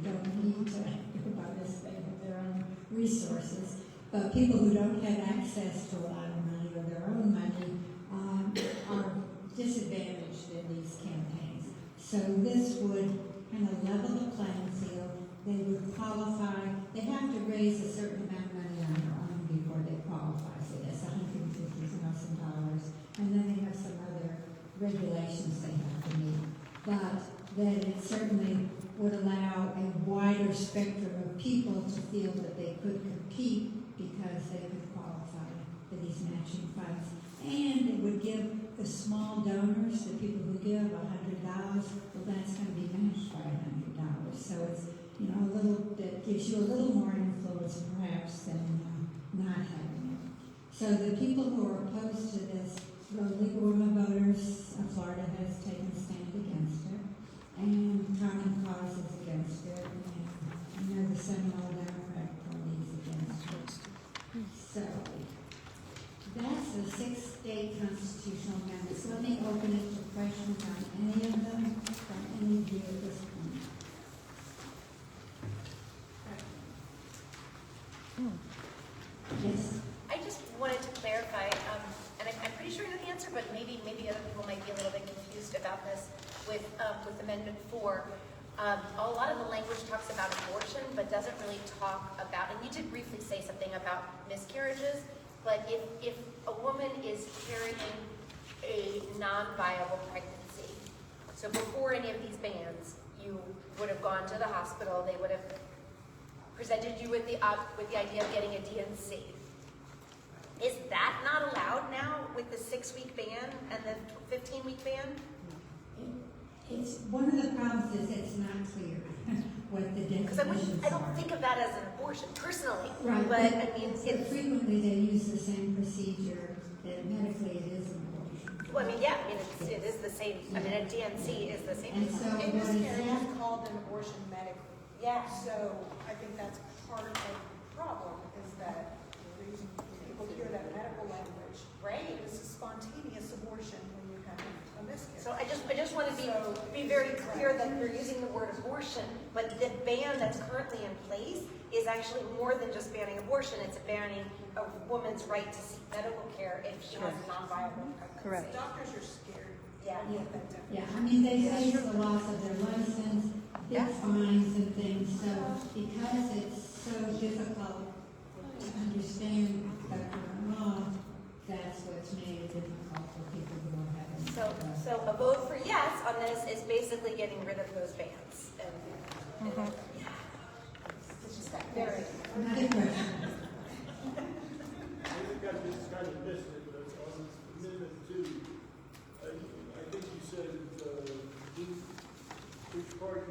don't need to go by this, they have their own resources, but people who don't have access to a lot of money or their own money are disadvantaged in these So this would kind of level the playing field. They would qualify, they have to raise a certain amount of money on their own before they qualify for this, $150,000. And then they have some other regulations they have to meet. But that it certainly would allow a wider spectrum of people to feel that they could compete because they could qualify for these matching funds. And it would give the small donors, the people who give $100, well, that's going to be matched by $100. So it's, you know, a little bit, gives you a little more influence perhaps than not having it. So the people who are opposed to this, the League of Women Voters of Florida has taken a stand against it, and Common Cause is against it, and I know the Seminole County is against it. So that's the 6 state constitutional amendments. Let me open it to questions on any of them from any of you at this point. Yes. I just wanted to clarify, and I'm pretty sure I know the answer, but maybe other people might be a little bit confused about this with Amendment 4. A lot of the language talks about abortion, but doesn't really talk about, and you did briefly say something about miscarriages, but if a woman is carrying a non-viable pregnancy, so before any of these bans, you would have gone to the hospital, they would have presented you with the idea of getting a DNC. Is that not allowed now with the 6-week ban and the 15-week ban? It's one of the problems is it's not clear what the Because definitions I don't are. think of that as an abortion personally, Right, but I mean, so frequently they use the same procedure that medically it is an abortion. well, I mean, yeah, I mean, it is the same. I mean, a DNC is the same. And so In what is miscarriage that? is called an abortion medically. Yeah. So I think that's part of the problem, is that the reason people hear that medical language. Right. It is a spontaneous abortion when you have a miscarriage. So I just want to be very clear that you're using the word abortion, but the ban that's currently in place is actually more than just banning abortion. It's banning a woman's right to seek medical care if she has a non-viable pregnancy. Correct. Doctors are scared. Yeah. Of that definition. Yeah, I mean, they face the loss of their license, big Yeah. fines and things, so because it's so difficult to understand the current law, that's what's made it difficult for people who are having. So a vote for yes on this is basically getting rid of those bans. And yeah. It's just that very. Another question. I think I just kind of missed it, but on Amendment 2, I think you said, which part,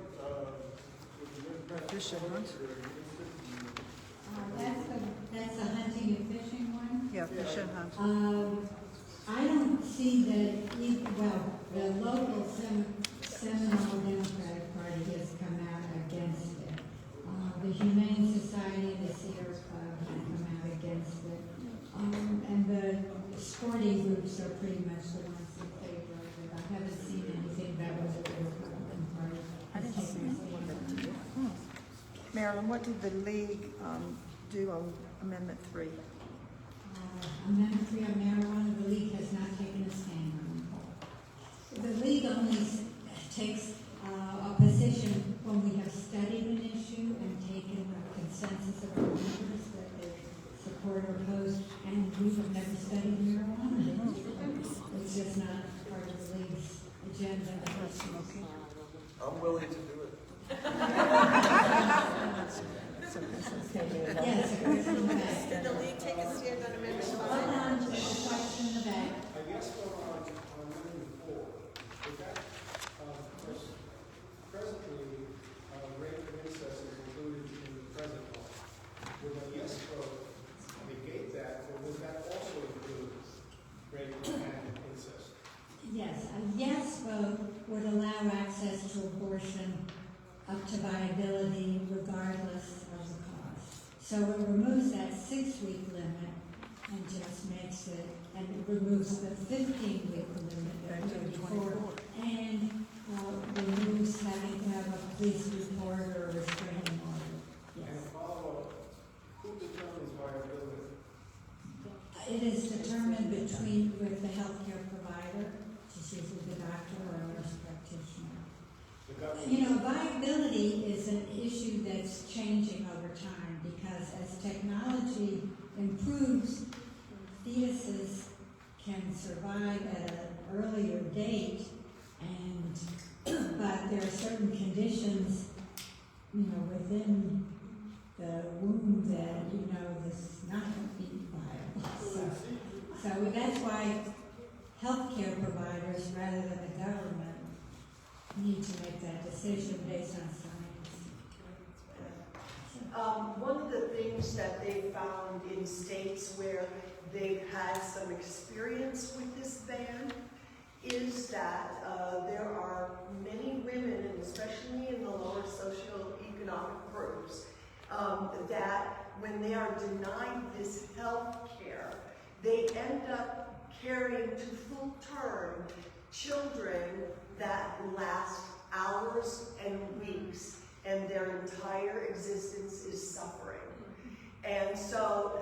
was the Democratic Fish and Party hunt. or against it? That's the hunting and fishing one. Yeah, fish and hunt. I don't see that, the local Seminole Democratic Party has come out against it. The Humane Society and the Sierra Club have come out against it. And the sporting groups are pretty much the ones in favor of it. I haven't seen anything that was a Republican Party. I didn't see anything. Marilyn, what did the league do on Amendment 3? Amendment 3 on marijuana, the league has not taken a stand on it. The league only takes a position when we have studied an issue and taken a consensus of the members that they support or oppose, and we have never studied marijuana. It's just not part of the league's agenda. I'm willing to do it. Yes, a question in the back. Did the league take a stand on Amendment 5? Hold on, there's a question in the back. I guess on Amendment 4, is that, presently, rape and incest is included in the present law. Would a yes vote negate that, or would that also include rape and incest? Yes, a yes vote would allow access to abortion up to viability regardless of the cause. So it removes that 6-week limit and just makes it, and it removes the 15-week limit that was before, and removes having to have a police report or a restraining order. And Yes. follow up, who determines viability? It is determined with the healthcare provider, which is usually the doctor or a nurse practitioner. Viability is an issue that's changing over time because as technology improves, fetuses can survive at an earlier date, but there are certain conditions, within the womb that, this is not going to be viable. So that's why healthcare providers, rather than the government, need to make that decision based on science. One of the things that they found in states where they've had some experience with this ban is that there are many women, and especially in the lower socioeconomic groups, that when they are denied this health care, they end up carrying to full term children that last hours and weeks, and their entire existence is suffering. And so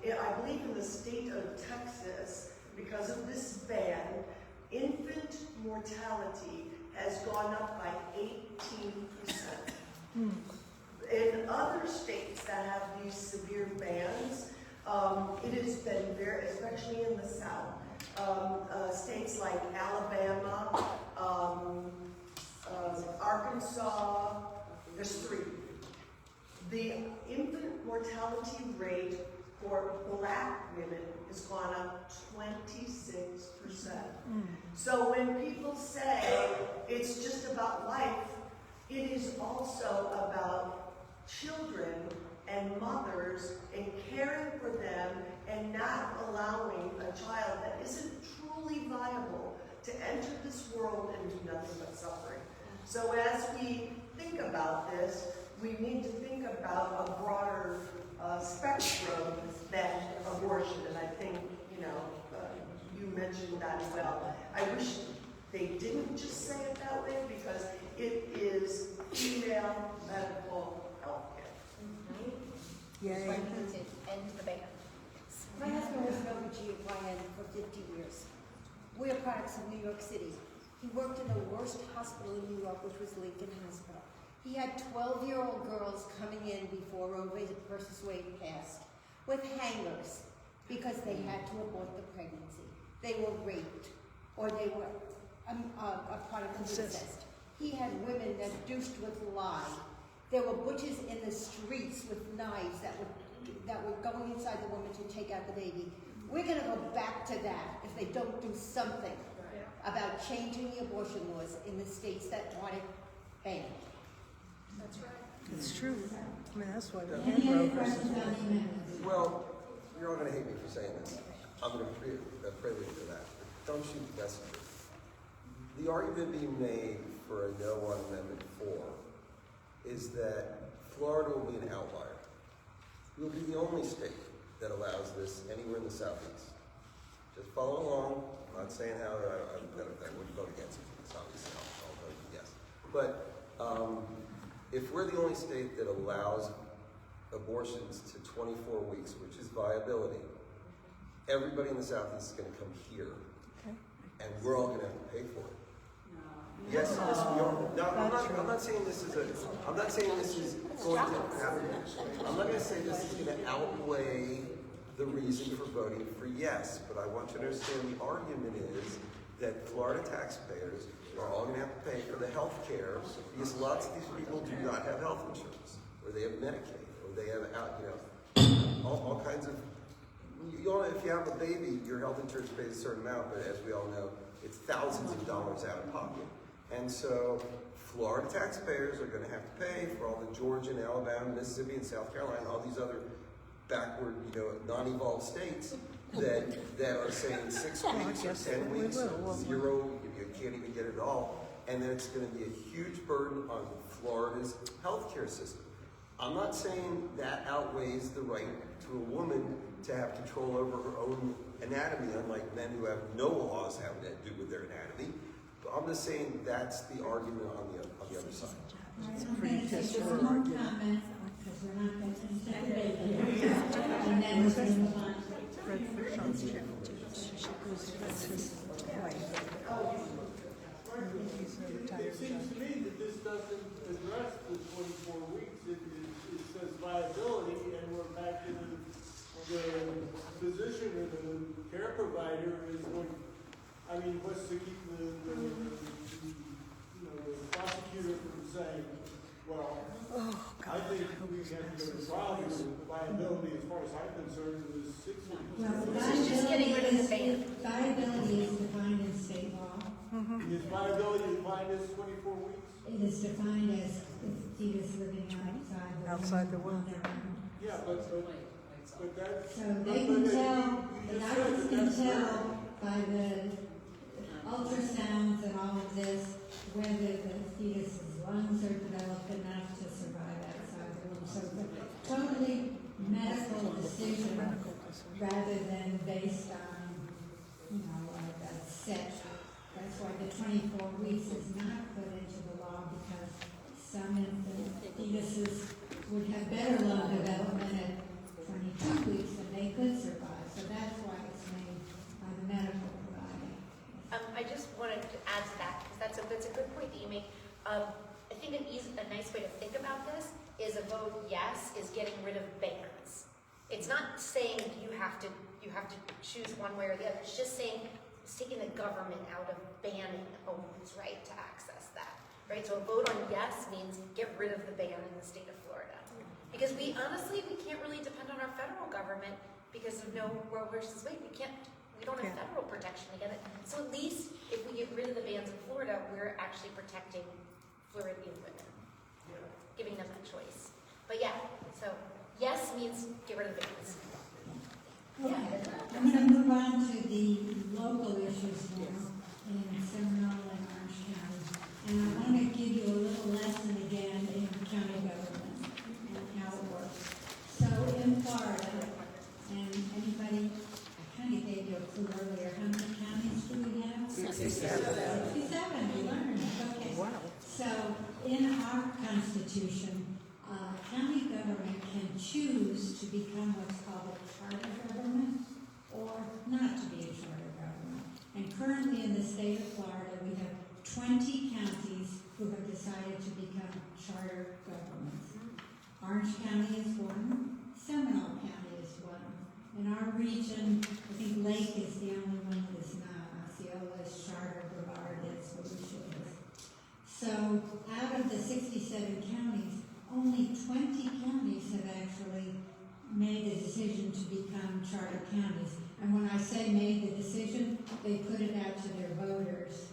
I believe in the state of Texas, because of this ban, infant mortality has gone up by 18%. In other states that have these severe bans, it has been very, especially in the South, states like Alabama, Arkansas, there's 3. The infant mortality rate for Black women has gone up 26%. So when people say it's just about life, it is also about children and mothers and caring for them and not allowing a child that isn't truly viable to enter this world and do nothing but suffering. So as we think about this, we need to think about a broader spectrum than abortion, and I think, you mentioned that as well. I wish they didn't just say it that way, because it is female medical health care. So I need to end the ban. My husband was an OBGYN for 50 years. We are products of New York City. He worked in the worst hospital in New York, which was Lincoln Hospital. He had 12-year-old girls coming in before Roe versus Wade passed with hangers because they had to abort the pregnancy. They were raped, or they were a product of incest. He had women that deuced with lye. There were butchers in the streets with knives that were going inside the woman to take out the baby. We're going to go back to that if they don't do something about changing the abortion laws in the states that want it banned. That's right. It's true. I mean, that's why we Any have other Roe questions versus on the Wade. amendments? Well, you're all gonna hate me for saying this. I'm gonna prelude to that. Don't shoot the messenger. The argument being made for a no on Amendment 4 is that Florida will be an outlier. We'll be the only state that allows this anywhere in the Southeast. Just follow along. I'm not saying how I would vote against it. It's obviously I'll vote yes. But if we're the only state that allows abortions to 24 weeks, which is viability, everybody in the Southeast is going to come here, and we're all going to have to pay for it. Yes, yes, we are. No, I'm not saying this is I'm not saying this is going to happen. I'm not going to say this is going to outweigh the reason for voting for yes, but I want you to understand the argument is that Florida taxpayers are all going to have to pay for the health care because lots of these people do not have health insurance, or they have Medicaid, or they have all kinds of. If you have a baby, your health insurance pays a certain amount, but as we all know, it's thousands of dollars out of pocket. And so Florida taxpayers are going to have to pay for all the Georgia and Alabama, Mississippi, and South Carolina, all these other backward, non-evolved states that are saying 6 weeks or 10 weeks or 0, you can't even get it all. And then it's going to be a huge burden on Florida's healthcare system. I'm not saying that outweighs the right to a woman to have control over her own anatomy, unlike men who have no laws having to do with their anatomy. But I'm just saying that's the argument on the other side. It's a pretty one comment, because we're not going to finish the debate here. And then we're going to move on. It seems to me that this doesn't or the care provider is going, I mean, what's to keep the prosecutor from saying, well, I think we have to go to trial here with liability, as far as I'm concerned, is 6 weeks. Well, It's just getting rid of the ban. Viability is defined in state law. Is viability defined as 24 weeks? It is defined as if fetus living outside the womb. Yeah, but that. So they can tell, the doctors can tell by the ultrasounds and all of this, whether the fetus's lungs are developed enough to survive outside the womb. So it's a totally medical decision rather than based on, a set. That's why the 24 weeks is not put into the law, because some infant fetuses would have better lung development at 22 weeks and they could survive. So that's why it's made by the medical provider. I just wanted to add to that, because that's a good point that you make. I think a nice way to think about this is a vote yes is getting rid of bans. It's not saying you have to choose one way or the other. It's just saying it's taking the government out of banning a woman's right to access that. Right? So a vote on yes means get rid of the ban in the state of Florida. Because we can't really depend on our federal government because of no Roe versus Wade. We don't have federal protection against it. So at least if we get rid of the bans in Florida, we're actually protecting Floridian women, giving them that choice. But yeah, so yes means get rid of the bans. Okay, I'm going to move on to the local issues now in Seminole and Orange County. And I want to give you a little lesson again in county government and how it works. So in Florida, and anybody, I kind of gave you a clue earlier, how many counties do we have? 67. 67, we learned. Okay. Wow. So in our Constitution, county government can choose to become what's called a charter government or not to be a charter government. And currently in the state of Florida, we have 20 counties who have decided to become charter governments. Orange County is one, Seminole County is one. In our region, I think Lake is the only one that is not. Osceola is charter, Brevard is, Volusia is. So out of the 67 counties, only 20 counties have actually made the decision to become charter counties. And when I say made the decision, they put it out to their voters.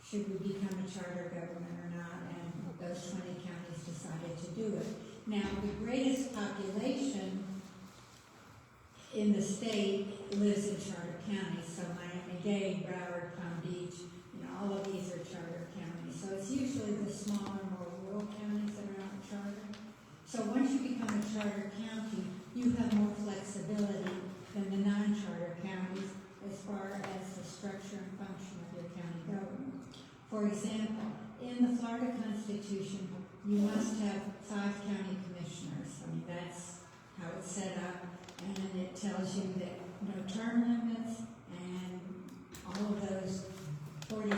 Should we become a charter government or not? And those 20 counties decided to do it. Now, the greatest population in the state lives in charter counties. So Miami-Dade, Broward, Palm Beach, all of these are charter counties. So it's usually the smaller, more rural counties that are not charter. So once you become a charter county, you have more flexibility than the non-charter counties as far as the structure and function of your county government. For example, in the Florida Constitution, you must have 5 county commissioners. I mean, that's how it's set up. And it tells you that no term limits and all of those 47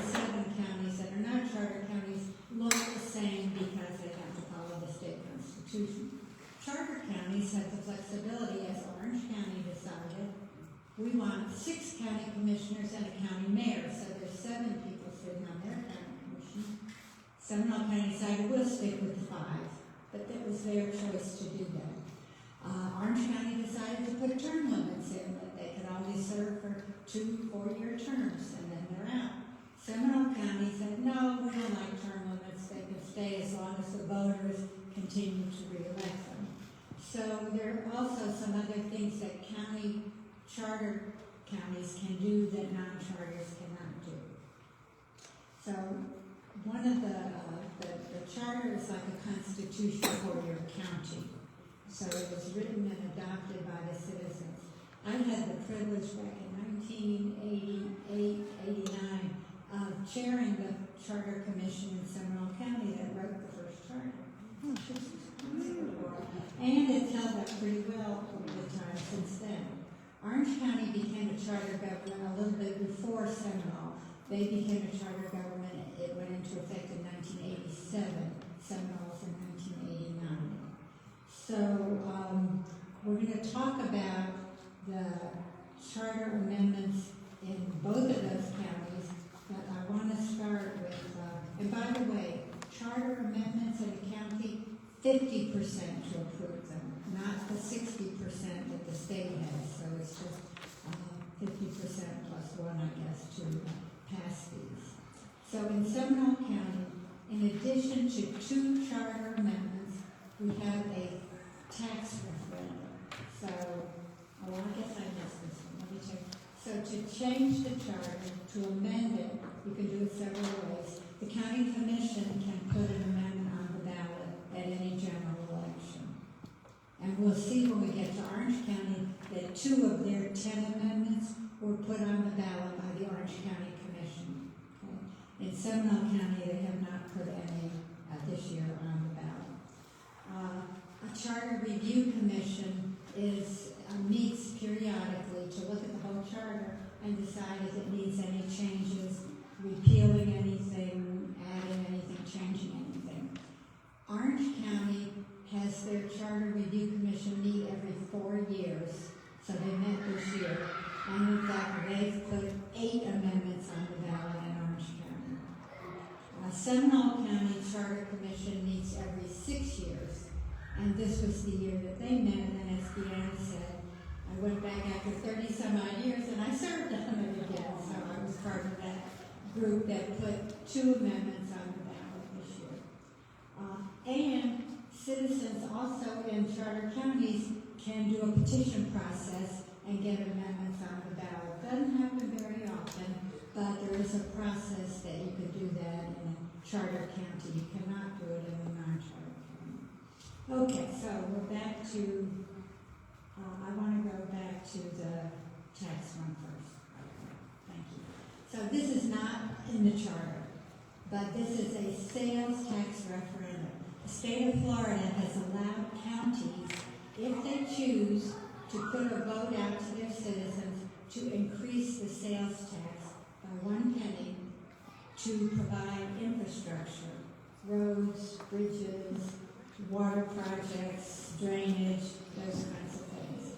counties that are not charter counties look the same because they have to follow the state constitution. Charter counties have the flexibility, as Orange County decided. We want 6 county commissioners and a county mayor, so there's 7 people sitting on their county commission. Seminole County decided we'll stick with 5, but that was their choice to do that. Orange County decided to put term limits in, that they could only serve for 2 4-year terms, and then they're out. Seminole County said, no, we don't like term limits. They can stay as long as the voters continue to re-elect them. So there are also some other things that charter counties can do that non-charters cannot do. So one of the charter is like a constitution for your county. So it was written and adopted by the citizens. I had the privilege back in 1988, 89 of chairing the Charter Commission in Seminole County that wrote the first charter. And it's held up pretty well over the time since then. Orange County became a charter government a little bit before Seminole. They became a charter government. It went into effect in 1987. Seminole's in 1989. So we're going to talk about the charter amendments in both of those counties, but I want to start with, and by the way, charter amendments in a county, 50% to approve them, not the 60% that the state has, so it's just 50% plus one, I guess, to pass these. So in Seminole County, in addition to 2 charter amendments, we have a tax referendum. So, oh, I guess I missed this one. Let me check. So to change the charter, to amend it, you can do it several ways. The county commission can put an amendment on the ballot at any general election. And we'll see when we get to Orange County that 2 of their 10 amendments were put on the ballot by the Orange County Commission. Okay? In Seminole County, they have not put any this year on the ballot. A charter review commission meets periodically to look at the whole charter and decide if it needs any changes, repealing anything, adding anything, changing anything. Orange County has their charter review commission meet every 4 years, so they met this year, and in fact they've put 8 amendments on the ballot in Orange County. Seminole County Charter Commission meets every 6 years, and this was the year that they met, and as Deanna said, I went back after 30 some odd years and I served on it again, so I was part of that group that put 2 amendments on the ballot this year. And citizens also in charter counties can do a petition process and get amendments on the ballot. Doesn't happen very often, but there is a process that you can do that in a charter county. You cannot do it in a non-charter county. Okay, so we're back to, I want to go back to the tax one first. Okay, thank you. So this is not in the charter, but this is a sales tax referendum. The state of Florida has allowed counties, if they choose, to put a vote out to their citizens to increase the sales tax by 1 penny to provide infrastructure, roads, bridges, water projects, drainage, those kinds of things.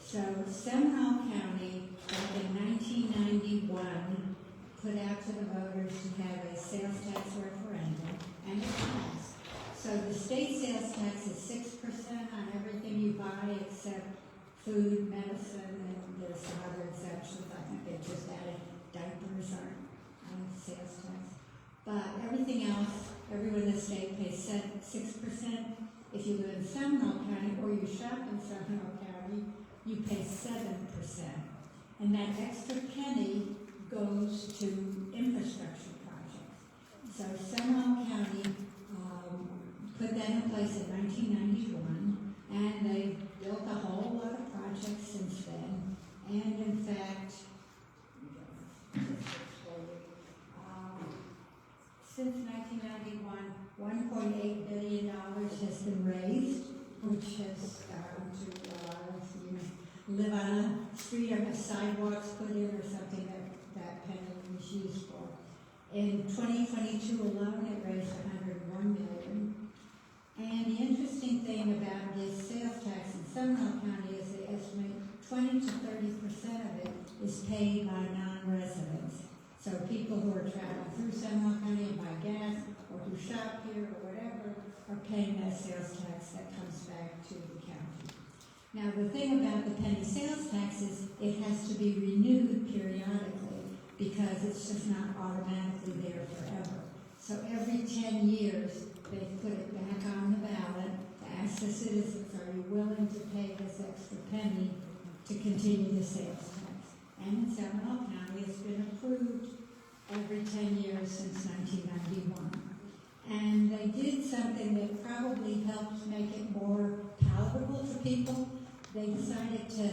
So Seminole County, back in 1991, put out to the voters to have a sales tax referendum, and it passed. So the state sales tax is 6% on everything you buy except food, medicine, and there's some other exemptions. I think they just added diapers on sales tax. But everything else, everyone in the state pays 6%. If you live in Seminole County or you shop in Seminole County, you pay 7%. And that extra penny goes to infrastructure projects. So Seminole County put that in place in 1991, and they built a whole lot of projects since then. And in fact, since 1991, $1.8 billion has been raised, which has gone to a lot of, live on a street or have sidewalks put in or something that penny was used for. In 2022 alone, it raised $101 million. And the interesting thing about this sales tax in Seminole County is they estimate 20 to 30% of it is paid by non-residents. So people who are traveling through Seminole County and buy gas, or who shop here or whatever, are paying that sales tax that comes back to the county. Now the thing about the penny sales tax is it has to be renewed periodically because it's just not automatically there forever. So every 10 years, they put it back on the ballot to ask the citizens, are you willing to pay this extra penny to continue the sales tax? And in Seminole County, it's been approved every 10 years since 1991. And they did something that probably helped make it more palatable to people. They decided to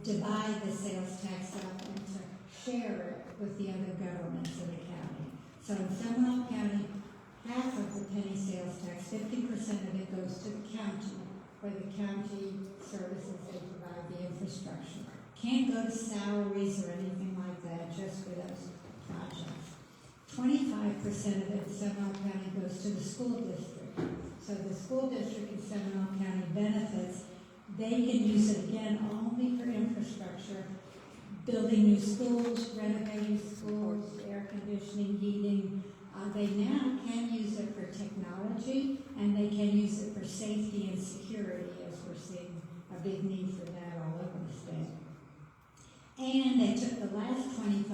divide the sales tax up and to share it with the other governments in the county. So in Seminole County, half of the penny sales tax, 50% of it goes to the county, where the county services they provide the infrastructure. Can't go to salaries or anything like that, just for those projects. 25% of it in Seminole County goes to the school district. So the school district in Seminole County benefits. They can use it again only for infrastructure, building new schools, renovating schools, air conditioning, heating. They now can use it for technology, and they can use it for safety and security, as we're seeing a big need for that all over the state. And they took the last 25%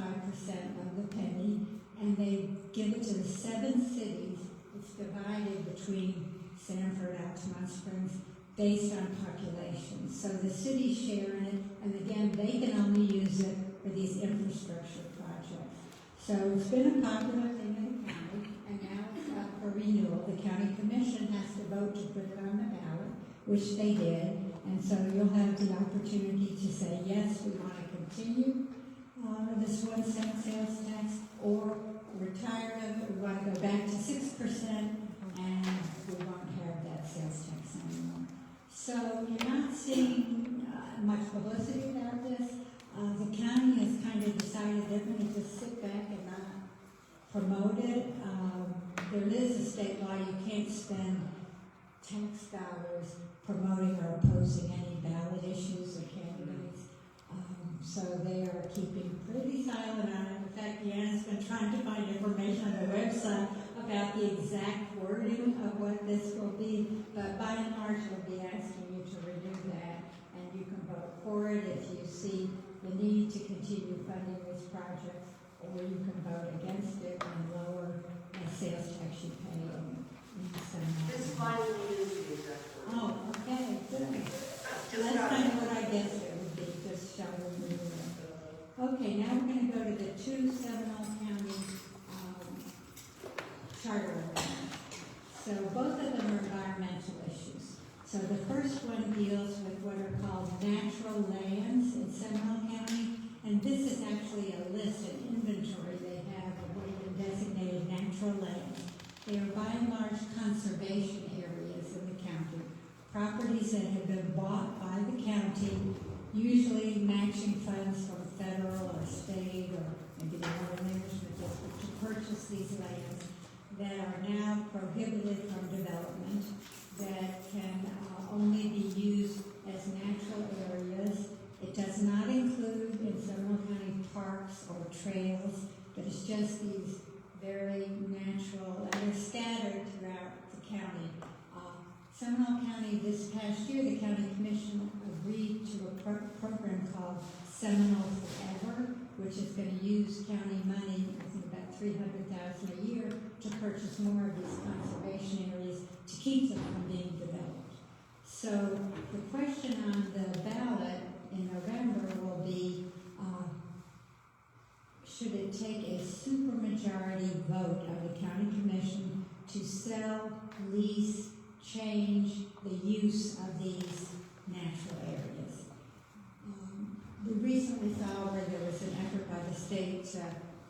of the penny, and they give it to the 7 cities. It's divided between Sanford, Altamont Springs, based on population. So the cities share in it, and again, they can only use it for these infrastructure projects. So it's been a popular thing in the county, and now it's up for renewal. The county commission has to vote to put it on the ballot, which they did, and so you'll have the opportunity to say, yes, we want to continue this 1 cent sales tax, or retire it, we want to go back to 6%, and we won't have that sales tax anymore. So you're not seeing much publicity about this. The county has kind of decided they're going to just sit back and not promote it. There is a state law, you can't spend tax dollars promoting or opposing any ballot issues or candidates. So they are keeping pretty silent on it. In fact, Deanna's been trying to find information on the website about the exact wording of what this will be, but by and large, we'll be asking you to renew that, and you can vote for it if you see the need to continue funding these projects, or you can vote against it and lower the sales tax you pay in Seminole. This finally is the exact word. Oh, okay, good. Just That's got kind it. of what I guessed it would be, just shall we move it. Okay, now we're going to go to the 2 Seminole County charter amendments. So both of them are environmental issues. So the first one deals with what are called natural lands in Seminole County, and this is actually a list, an inventory they have of what have been designated natural lands. They are by and large conservation areas in the county, properties that have been bought by the county, usually matching funds from federal or state or maybe the water management district to purchase these lands that are now prohibited from development, that can only be used as natural areas. It does not include in Seminole County parks or trails, but it's just these very natural, and they're scattered throughout the county. Seminole County, this past year, the county commission agreed to a program called Seminole Forever, which is going to use county money, I think about $300,000 a year, to purchase more of these conservation areas to keep them from being developed. So the question on the ballot in November will be, should it take a supermajority vote of the county commission to sell, lease, change the use of these natural areas? We recently saw where there was an effort by the state to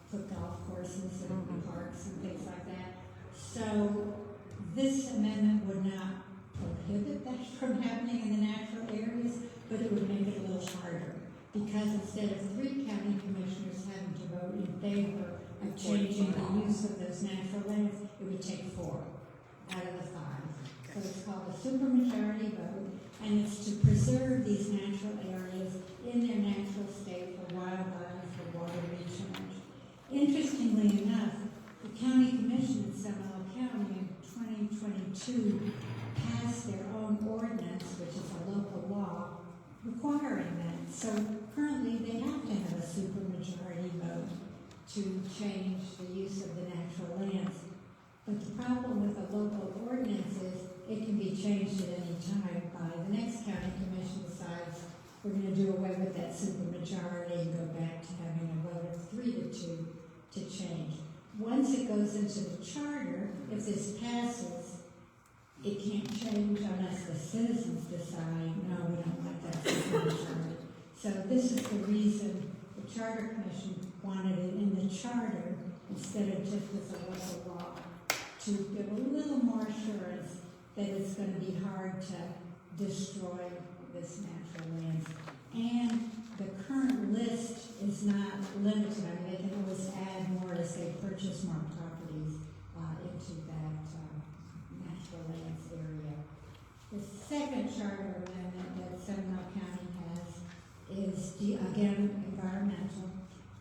put golf courses and parks and things like that. So this amendment would not prohibit that from happening in the natural areas, but it would make it a little harder, because instead of 3 county commissioners having to vote in favor of changing the use of those natural lands, it would take 4 out of the 5. So it's called a supermajority vote, and it's to preserve these natural areas in their natural state for wildlife, for water recharge. Interestingly enough, the county commission in Seminole County in 2022 passed their own ordinance, which is a local law, requiring that. So currently they have to have a supermajority vote to change the use of the natural lands. But the problem with a local ordinance is it can be changed at any time by the next county commission decides we're going to do away with that supermajority and go back to having a vote of 3-2 to change. Once it goes into the charter, if this passes, it can't change unless the citizens decide, no, we don't like that supermajority. So this is the reason the Charter Commission wanted it in the charter instead of just as a local law, to give a little more assurance that it's going to be hard to destroy this natural land. And the current list is not limited. I mean, they can always add more as they purchase more properties into that natural lands area. The second charter amendment that Seminole County has is, again, environmental.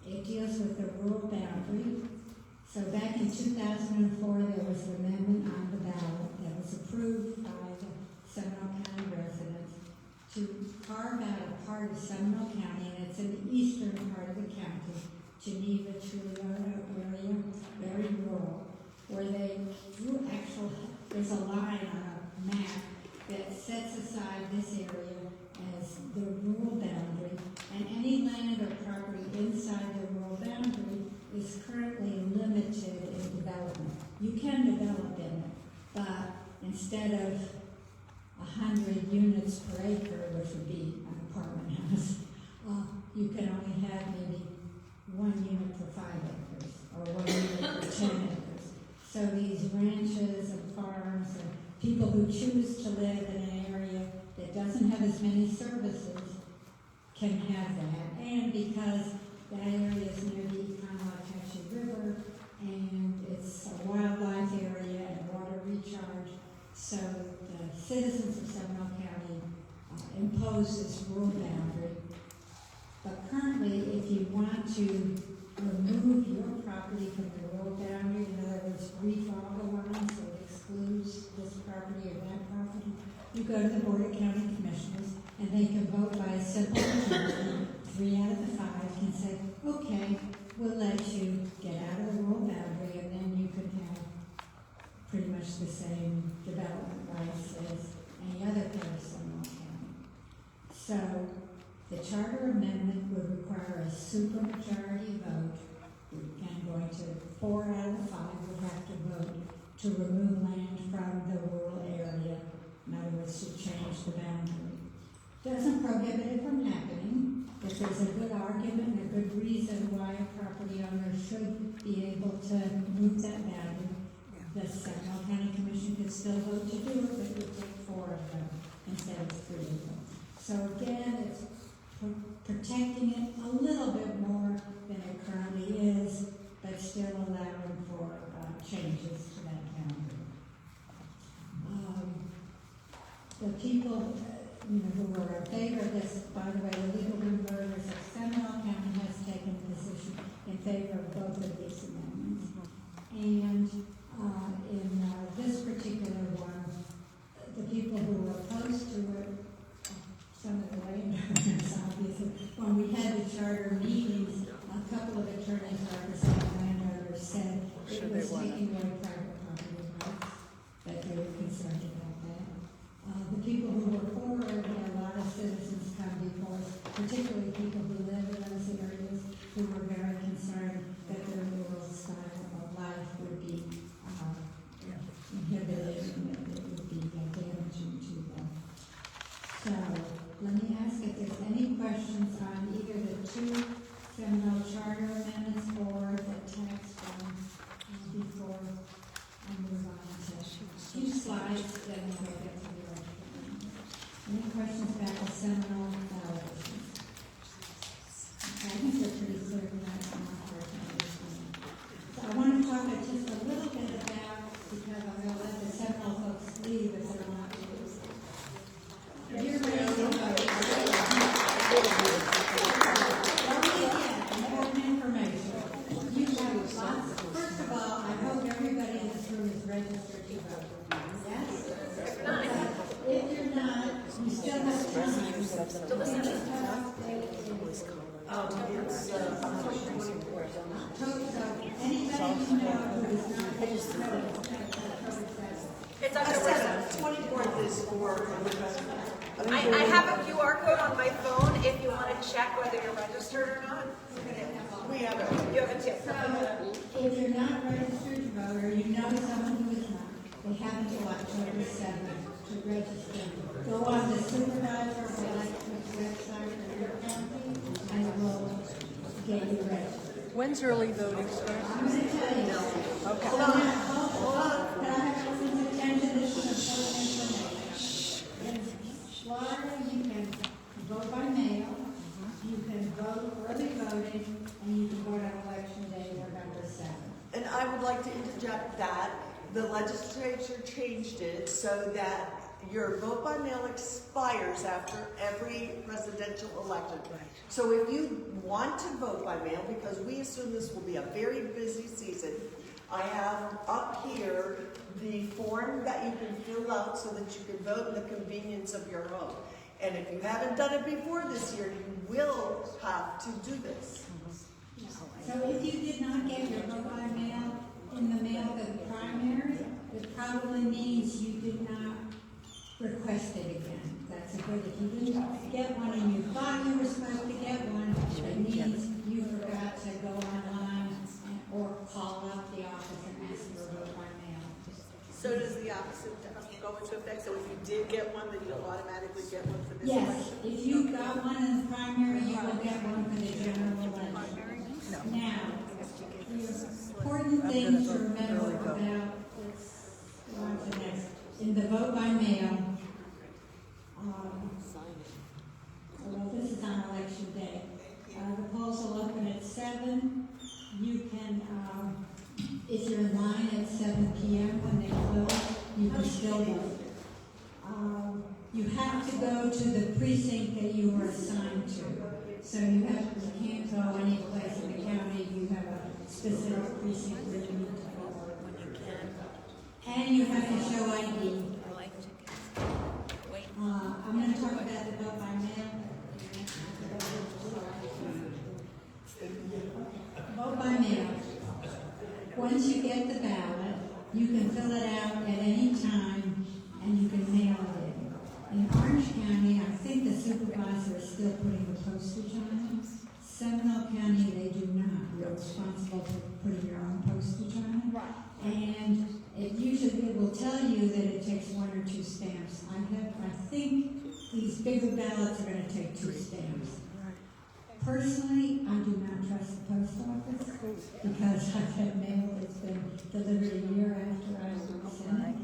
It deals with the rural boundary. So back in 2004, there was an amendment on the ballot that was approved by the Seminole County residents to carve out a part of Seminole County, and it's in the eastern part of the county, Geneva, Chuliano area, very rural, where they drew there's a line on a map that sets aside this area as the rural boundary, and any land or property inside the rural boundary is currently limited in development. You can develop in it, but instead of 100 units per acre, which would be an apartment house, you can only have maybe 1 unit per 5 acres, or 1 unit per 10 acres. So these ranches and farms and people who choose to live in an area that doesn't have as many services can have that. And because that area is near the Econo-Apache River, and it's a wildlife area and water recharge, so the citizens of Seminole County impose this rural boundary. But currently, if you want to remove your property from the rural boundary, in other words, redraw the lines that excludes this property or that property, you go to the Board of County Commissioners, and they can vote by a simple majority. 3 out of the 5 can say, okay, we'll let you get out of the rural boundary, and then you can have pretty much the same development rights as any other part of Seminole County. So the charter amendment would require a supermajority vote, and going to 4 out of the 5 would have to vote to remove land from the rural area. In other words, to change the boundary. Doesn't prohibit it from happening. If there's a good argument and a good reason why a property owner should be able to move that boundary, the Seminole County Commission could still vote to do it, but it would take 4 of them instead of 3 of them. So again, it's protecting it a little bit more than it currently is, but still allowing for changes to that boundary. The people who are in favor of this, by the way, the legal voters of Seminole County has taken a position in favor of both of these amendments. And in this particular one, the people who were opposed to it, some of the landowners, obviously, when we had the charter meetings, a couple of attorneys representing landowners said it was taking away private property rights, that they were concerned about that. The people who were for it, had a lot of citizens come before us, particularly people who live in those areas, who were very concerned that their rural style of life would be inhibited and that it would be damaging to them. So let me ask if there's any questions on either the 2 Seminole Charter amendments or the text before I move on to a few slides, then we'll get to the rest. Any questions about the Seminole television? Okay, I think they're pretty clear about non-partisan. So I want to talk just a little bit about, because I'm going to let the Seminole folks leave if they're not used. You're ready to vote. Important information. You have lots. First of all, I hope everybody in this room is registered to vote. Yes? If you're not, you still have time. Still listening. Anybody you know who is not registered, It's October 7th. 24th is for, I have a QR code on my phone if you want to check whether you're registered or not. we have it. You have it too. So, if you're not registered to vote, or you know someone who is not, they have until October 7th to register. Go on the supervisor of elections website for your county, and we'll get you registered. When's early voting start? I'm going to tell you. Okay. Hold on. Can I have everyone's attention? This is important information. In Florida, you can vote by mail, you can vote early voting, and you can vote on election day, November 7th. And I would like to interject that the legislature changed it so that your vote by mail expires after every presidential election. So if you want to vote by mail, because we assume this will be a very busy season, I have up here the form that you can fill out so that you can vote in the convenience of your home. And if you haven't done it before this year, you will have to do this. So if you did not get your vote by mail in the mail for the primary, it probably means you did not request it again. That's a good, if you didn't get one and you thought you were supposed to get one, it means you forgot to go online or call up the office and ask for a vote by mail. So does the opposite go into effect? So if you did get one, then you'll automatically get one for this Yes, election? if you got one in the primary, you will get one for the general election. Now, the important thing to remember about, let's go on to the next, in the vote by mail, well, this is on election day. The polls will open at 7. You can, if you're in line at 7 p.m. when they close, you can still vote. You have to go to the precinct that you are assigned to. So you can't go any place in the county. You have a specific precinct where you need to vote. And you have to show ID. I'm going to talk about the vote by mail. Vote by mail. Once you get the ballot, you can fill it out at any time and you can mail it in. In Orange County, I think the supervisor is still putting the postage on it. Seminole County, they do not. You're responsible for putting your own postage on it. Right. And it will tell you that it takes 1 or 2 stamps. I think these bigger ballots are going to take 2 stamps. Personally, I do not trust the post office because I've had mail that's been delivered a year after I was sent it.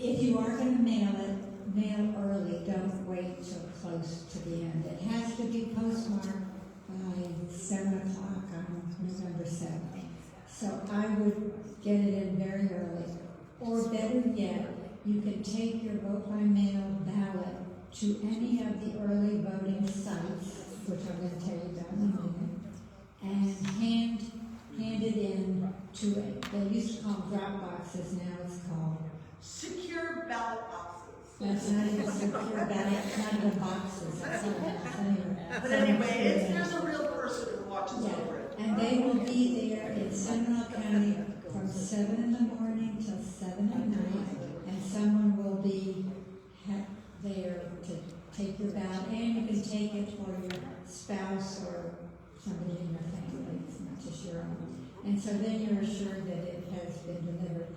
If you are going to mail it, mail early. Don't wait till close to the end. It has to be postmarked by 7 o'clock on November 7th. So I would get it in very early. Or better yet, you can take your vote by mail ballot to any of the early voting sites, which I'm going to tell you about in a minute, and hand it in to it. They used to call them drop boxes, now it's called. Secure ballot boxes. That's not even secure ballot, it's not even boxes, that's something else anyway. But anyway, there's a real person who watches over it. And they will be there in Seminole County from 7 in the morning till 7 at night, and someone will be there to take your ballot, and you can take it for your spouse or somebody in your family, it's not just your own. And so then you're assured that it has been delivered.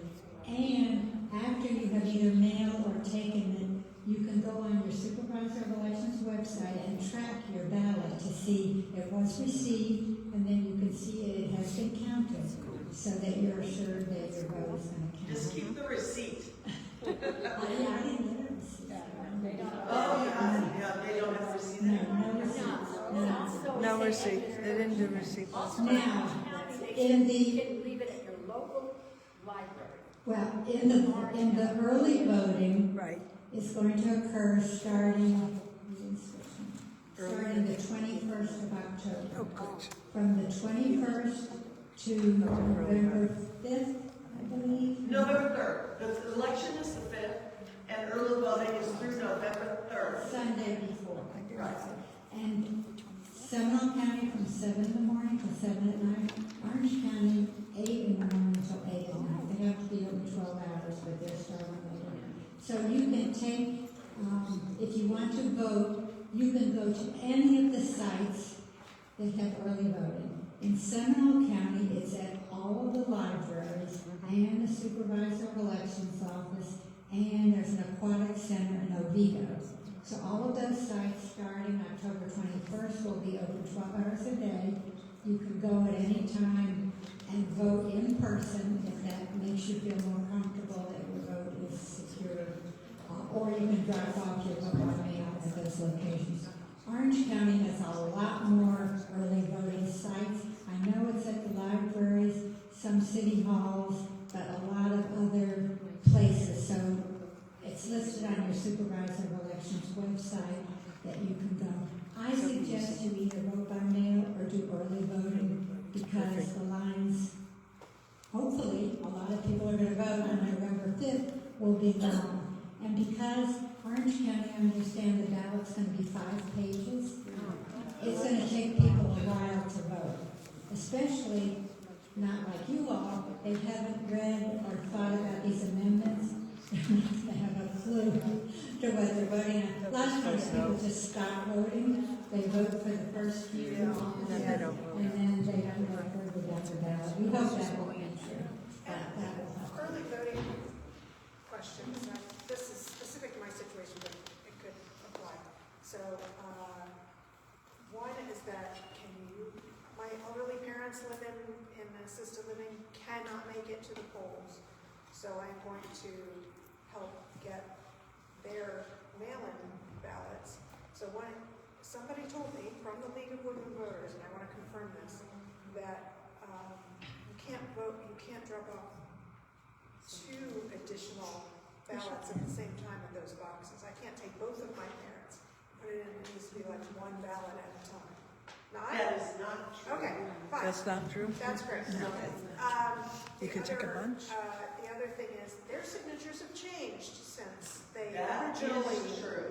And after you have either mailed or taken it, you can go on your Supervisor of Elections website and track your ballot to see it was received, and then you can see it has been counted, so that you're assured that your vote is going to count. Just keep the receipt. I didn't get a receipt. Oh, yeah, they don't have a receipt. No receipt. No receipt, they didn't do receipt. Now, in the, You can leave it at your local library. well, in the early voting, Right. is going to occur starting the 21st of October. Oh, good. From the 21st to November 5th, I believe. November 3rd. The election is the 5th, and early voting is through November 3rd. Sunday before. Right. And Seminole County from 7 in the morning till 7 at night. Orange County, 8 in the morning till 8 at night. They have to be open 12 hours, but they're starting later. So you can take, if you want to vote, you can go to any of the sites that have early voting. In Seminole County, it's at all of the libraries and the Supervisor of Elections office, and there's an aquatic center in Oviedo. So all of those sites starting October 21st will be open 12 hours a day. You can go at any time and vote in person if that makes you feel more comfortable that your vote is secure. Or you can drop off your vote by mail at those locations. Orange County has a lot more early voting sites. I know it's at the libraries, some city halls, but a lot of other places. So if It's listed on your supervisor of elections website that you can go. I suggest you either vote by mail or do early voting because the lines, hopefully, a lot of people are going to vote on November 5th, will be long. And because Orange County, I understand the ballot's going to be 5 pages, it's going to take people a while to vote, especially not like you all. They haven't read or thought about these amendments. They have a clue to what they're voting on. A lot of times people just stop voting. They vote for the first few, and then they don't go further down the ballot. We hope that will answer. That will help. Early voting questions, this is specific to my situation, but it could apply. So, one is that my elderly parents live in assisted living, cannot make it to the polls. So I'm going to help get their mail-in ballots. So somebody told me from the League of Women Voters, and I want to confirm this, that you can't vote, you can't drop off 2 additional ballots at the same time in those boxes. I can't take both of my parents, put it in, it needs to be like 1 ballot at a time. That is not true. Okay, fine. That's not true? That's great. You could take a bunch. The other thing is, their signatures have changed since they That originally, is true.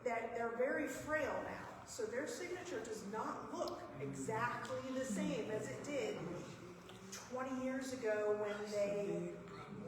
that they're very frail now. So their signature does not look exactly the same as it did 20 years ago when they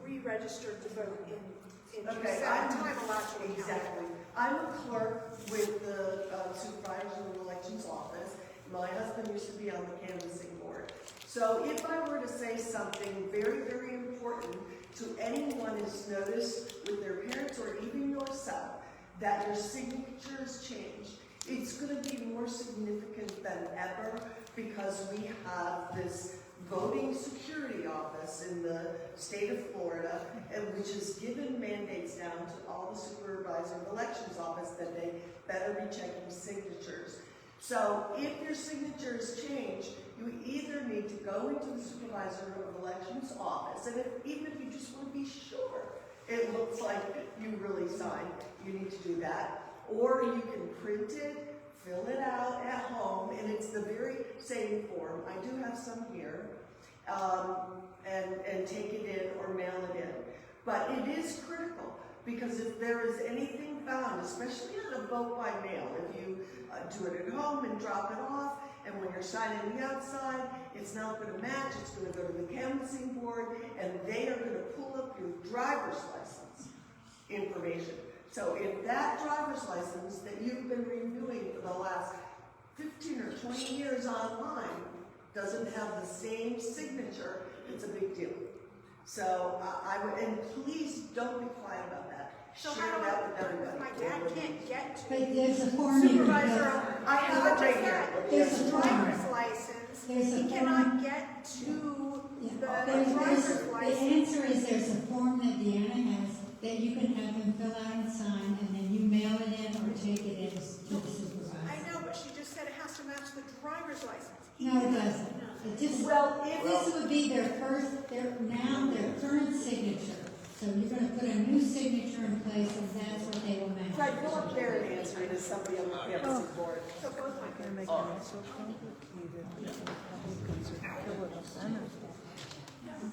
re-registered to vote in Okay, time allowed to be exactly. I'm a clerk with the supervisor of the elections office. My husband used to be on the canvassing board. So if I were to say something very, very important to anyone who's noticed with their parents or even yourself, that your signatures changed, it's going to be more significant than ever because we have this voting security office in the state of Florida, and which has given mandates down to all the supervisor of elections office that they better be checking signatures. So if your signatures change, you either need to go into the supervisor of elections office, and even if you just want to be sure it looks like you really signed, you need to do that. Or you can print it, fill it out at home, and it's the very same form. I do have some here, and take it in or mail it in. But it is critical, because if there is anything found, especially on a vote by mail, if you do it at home and drop it off, and when you're signing the outside, it's not going to match, it's going to go to the canvassing board, and they are going to pull up your driver's license information. So if that driver's license that you've been renewing for the last 15 or 20 years online doesn't have the same signature, it's a big deal. So I would, and please don't be quiet about that. So Share how do that with everybody. my dad can't get to But there's a form you can supervisor, fill. I have it right here. There's his a form. driver's license, There's a he form. cannot get to the driver's The license. answer is there's a form that Deanna has that you can have them fill out and sign, and then you mail it in or take it in to the supervisor. I know, but she just said it has to match the driver's license. No, it doesn't. It just, this would be their current signature. So you're going to put a new signature in place, and that's what they will match. Fred, go up there and answer it as somebody on the canvassing board. So both my They're making it so complicated. Republicans are killing us.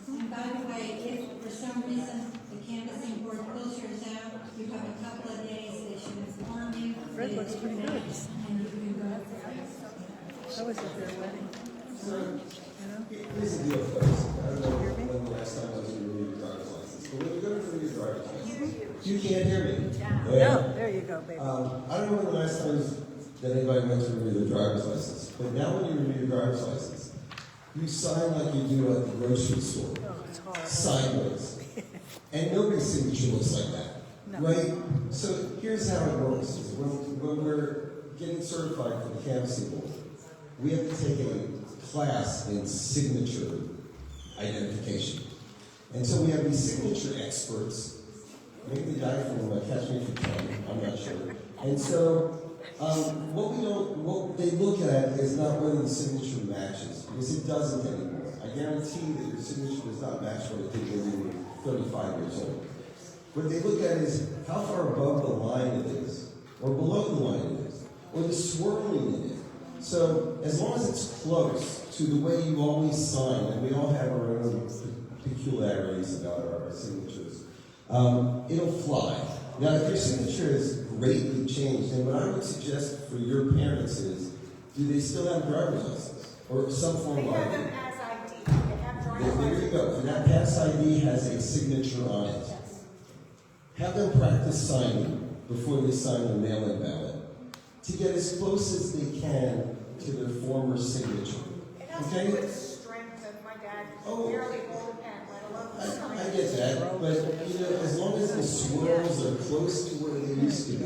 And by the way, if for some reason the canvassing board pulls yours out, you have a couple of days, they should inform you. Fred looks pretty good. And you can go. How was it their wedding? Here's the deal, folks. I don't know when the last time I was going to renew your driver's license, but when you go to renew your driver's license, you can't hear me. No, there you go, baby. I don't know when the last time that anybody went to renew their driver's license, but now when you renew your driver's license, you sign like you do at the grocery store, sideways, and nobody's signature looks like that, right? So here's how it works: is when we're getting certified for the canvassing board, we have to take a class in signature identification. And so we have these signature experts, maybe the guy from Catch Me If You Can, I'm not sure. And so what they look at is not whether the signature matches, because it doesn't anymore. I guarantee that your signature does not match what it did when you were 35 years old. What they look at is how far above the line it is, or below the line it is, or the swirling in it. So as long as it's close to the way you always sign, and we all have our own peculiarities about our signatures, it'll fly. Now, if your signature is greatly changed, then what I would suggest for your parents is, do they still have a driver's license? Or some form They of have ID? them as ID, they have driver's There you license. go. And that pass ID has a signature on it. Have them practice signing before they sign the mail-in ballot to get as close as they can to their former signature. It has to do with strength of my dad, barely hold a pen, let alone sign. I get that, but as long as the swirls are close to where they used to be,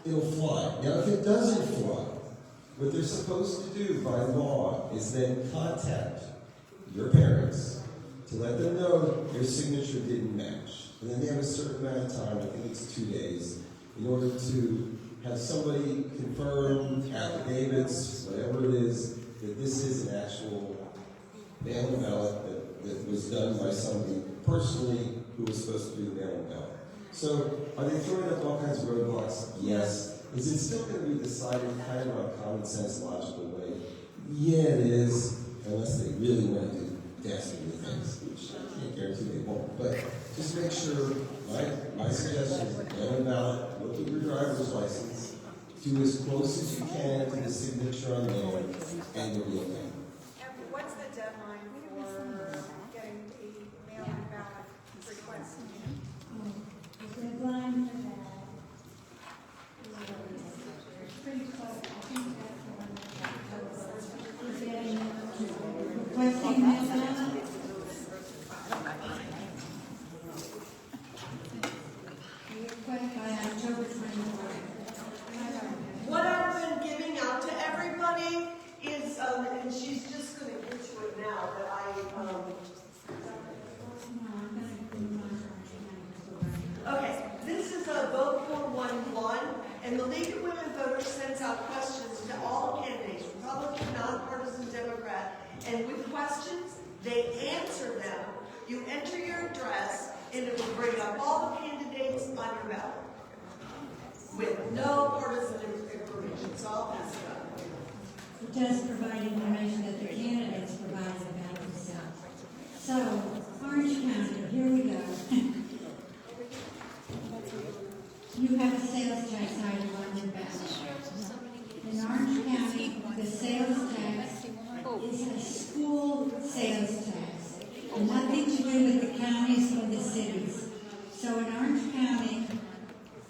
it'll fly. Now, if it doesn't fly, what they're supposed to do by law is then contact your parents to let them know your signature didn't match. And then they have a certain amount of time, I think it's 2 days, in order to have somebody confirm affidavits, whatever it is, that this is an actual mail-in ballot that was done by somebody personally who was supposed to do the mail-in ballot. So, are they throwing up all kinds of roadblocks? Yes. Is it still going to be decided kind of on a common sense, logical way? Yeah, it is, unless they really want to do dastardly things, which I can't guarantee they won't. But just make sure, my suggestion is mail-in ballot, look at your driver's license, do as close as you can to the signature on there, and you'll be okay. And what's the deadline for getting a mail-in ballot request? The deadline for that is pretty close. I think that's the one that's getting requesting mail ballot. Request by October 24th. What I've been giving out to everybody is, and she's just gonna get to it now, but okay, this is a Vote For 1-1, and the League of Women Voters sends out questions to all candidates, Republican, non-partisan, Democrat, and with questions, they answer them. You enter your address, and it will bring up all the candidates on your ballot with no partisan information. So I'll pass it on. It does provide information that the candidates provide about themselves. So, Orange County, here we go. You have a sales tax item on your ballot. In Orange County, the sales tax is a school sales tax. Nothing to do with the counties or the cities. So in Orange County,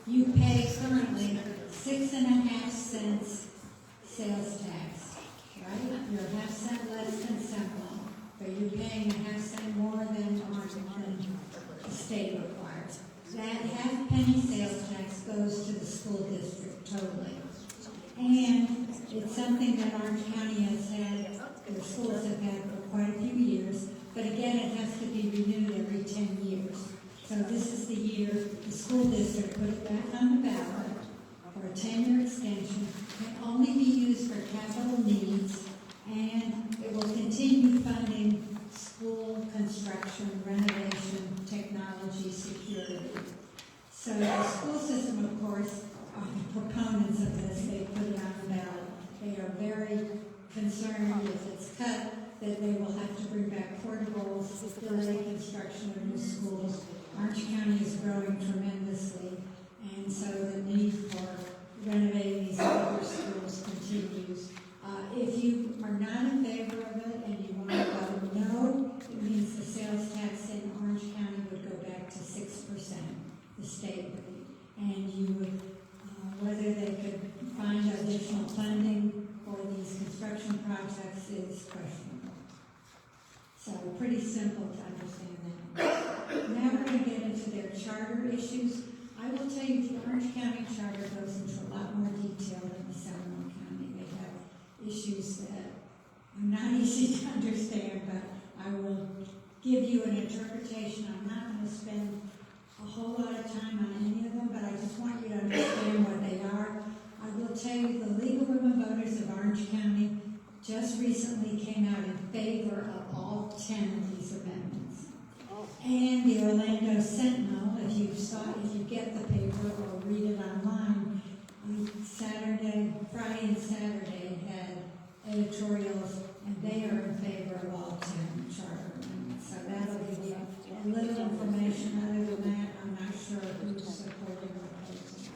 you pay currently 6.5 cents sales tax, right? You're a half cent less than Seminole, but you're paying a half cent more than the state requires. That half-penny sales tax goes to the school district totally. And it's something that Orange County has had, the schools have had for quite a few years, but again, it has to be renewed every 10 years. So this is the year the school district put it back on the ballot for a 10-year extension. It can only be used for capital needs, and it will continue funding school construction, renovation, technology, security. So the school system, of course, are the proponents of this. They put it on the ballot. They are very concerned if it's cut, that they will have to bring back portables, delay construction of new schools. Orange County is growing tremendously, and so the need for renovating these older schools continues. If you are not in favor of it and you want to vote no, it means the sales tax in Orange County would go back to 6%, the state rate, and you would, whether they could find additional funding for these construction projects is questionable. So pretty simple to understand that. Now we're going to get into their charter issues. I will tell you the Orange County Charter goes into a lot more detail than the Seminole County. They have issues that are not easy to understand, but I will give you an interpretation. I'm not going to spend a whole lot of time on any of them, but I just want you to understand what they are. I will tell you the League of Women Voters of Orange County just recently came out in favor of all 10 of these amendments. And the Orlando Sentinel, if you get the paper or read it online, Friday and Saturday had editorials, and they are in favor of all 10 charter amendments. So that'll give you a little information. Other than that, I'm not sure who's supporting or opposing.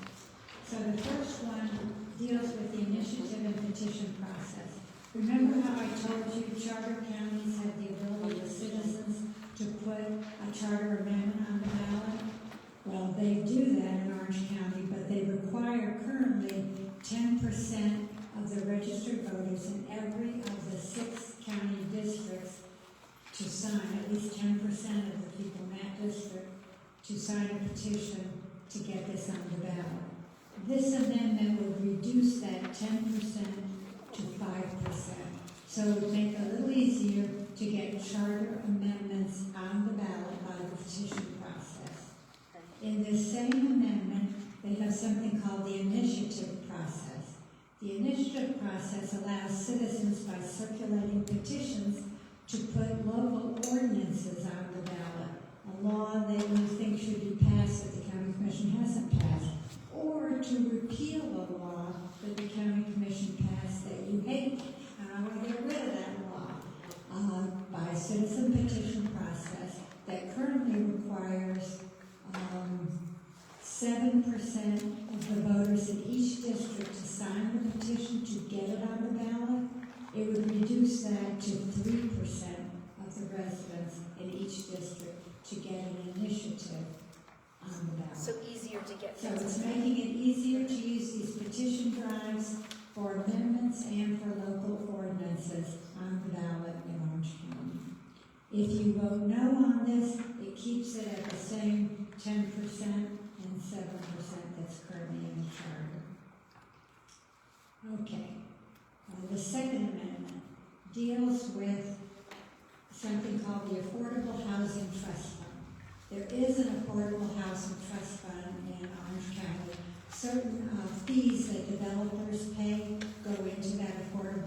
So the first one deals with the initiative and petition process. Remember how I told you charter counties have the ability of citizens to put a charter amendment on the ballot? Well, they do that in Orange County, but they require currently 10% of the registered voters in every of the 6 county districts to sign, at least 10% of the people in that district, to sign a petition to get this on the ballot. This amendment would reduce that 10% to 5%. So it would make it a little easier to get charter amendments on the ballot by the petition process. In this same amendment, they have something called the initiative process. The initiative process allows citizens, by circulating petitions, to put local ordinances on the ballot, a law that you think should be passed that the county commission hasn't passed, or to repeal a law that the county commission passed that you hate, and I want to get rid of that law, by citizen petition process that currently requires 7% of the voters in each district to sign the petition to get it on the ballot. It would reduce that to 3% of the residents in each district to get an initiative on the ballot. So easier to get So things. it's making it easier to use these petition drives for amendments and for local ordinances on the ballot in Orange County. If you vote no on this, it keeps it at the same 10% and 7% that's currently in the charter. Okay. The second amendment deals with something called the Affordable Housing Trust Fund. There is an Affordable Housing Trust Fund in Orange County. Certain fees that developers pay go into that Affordable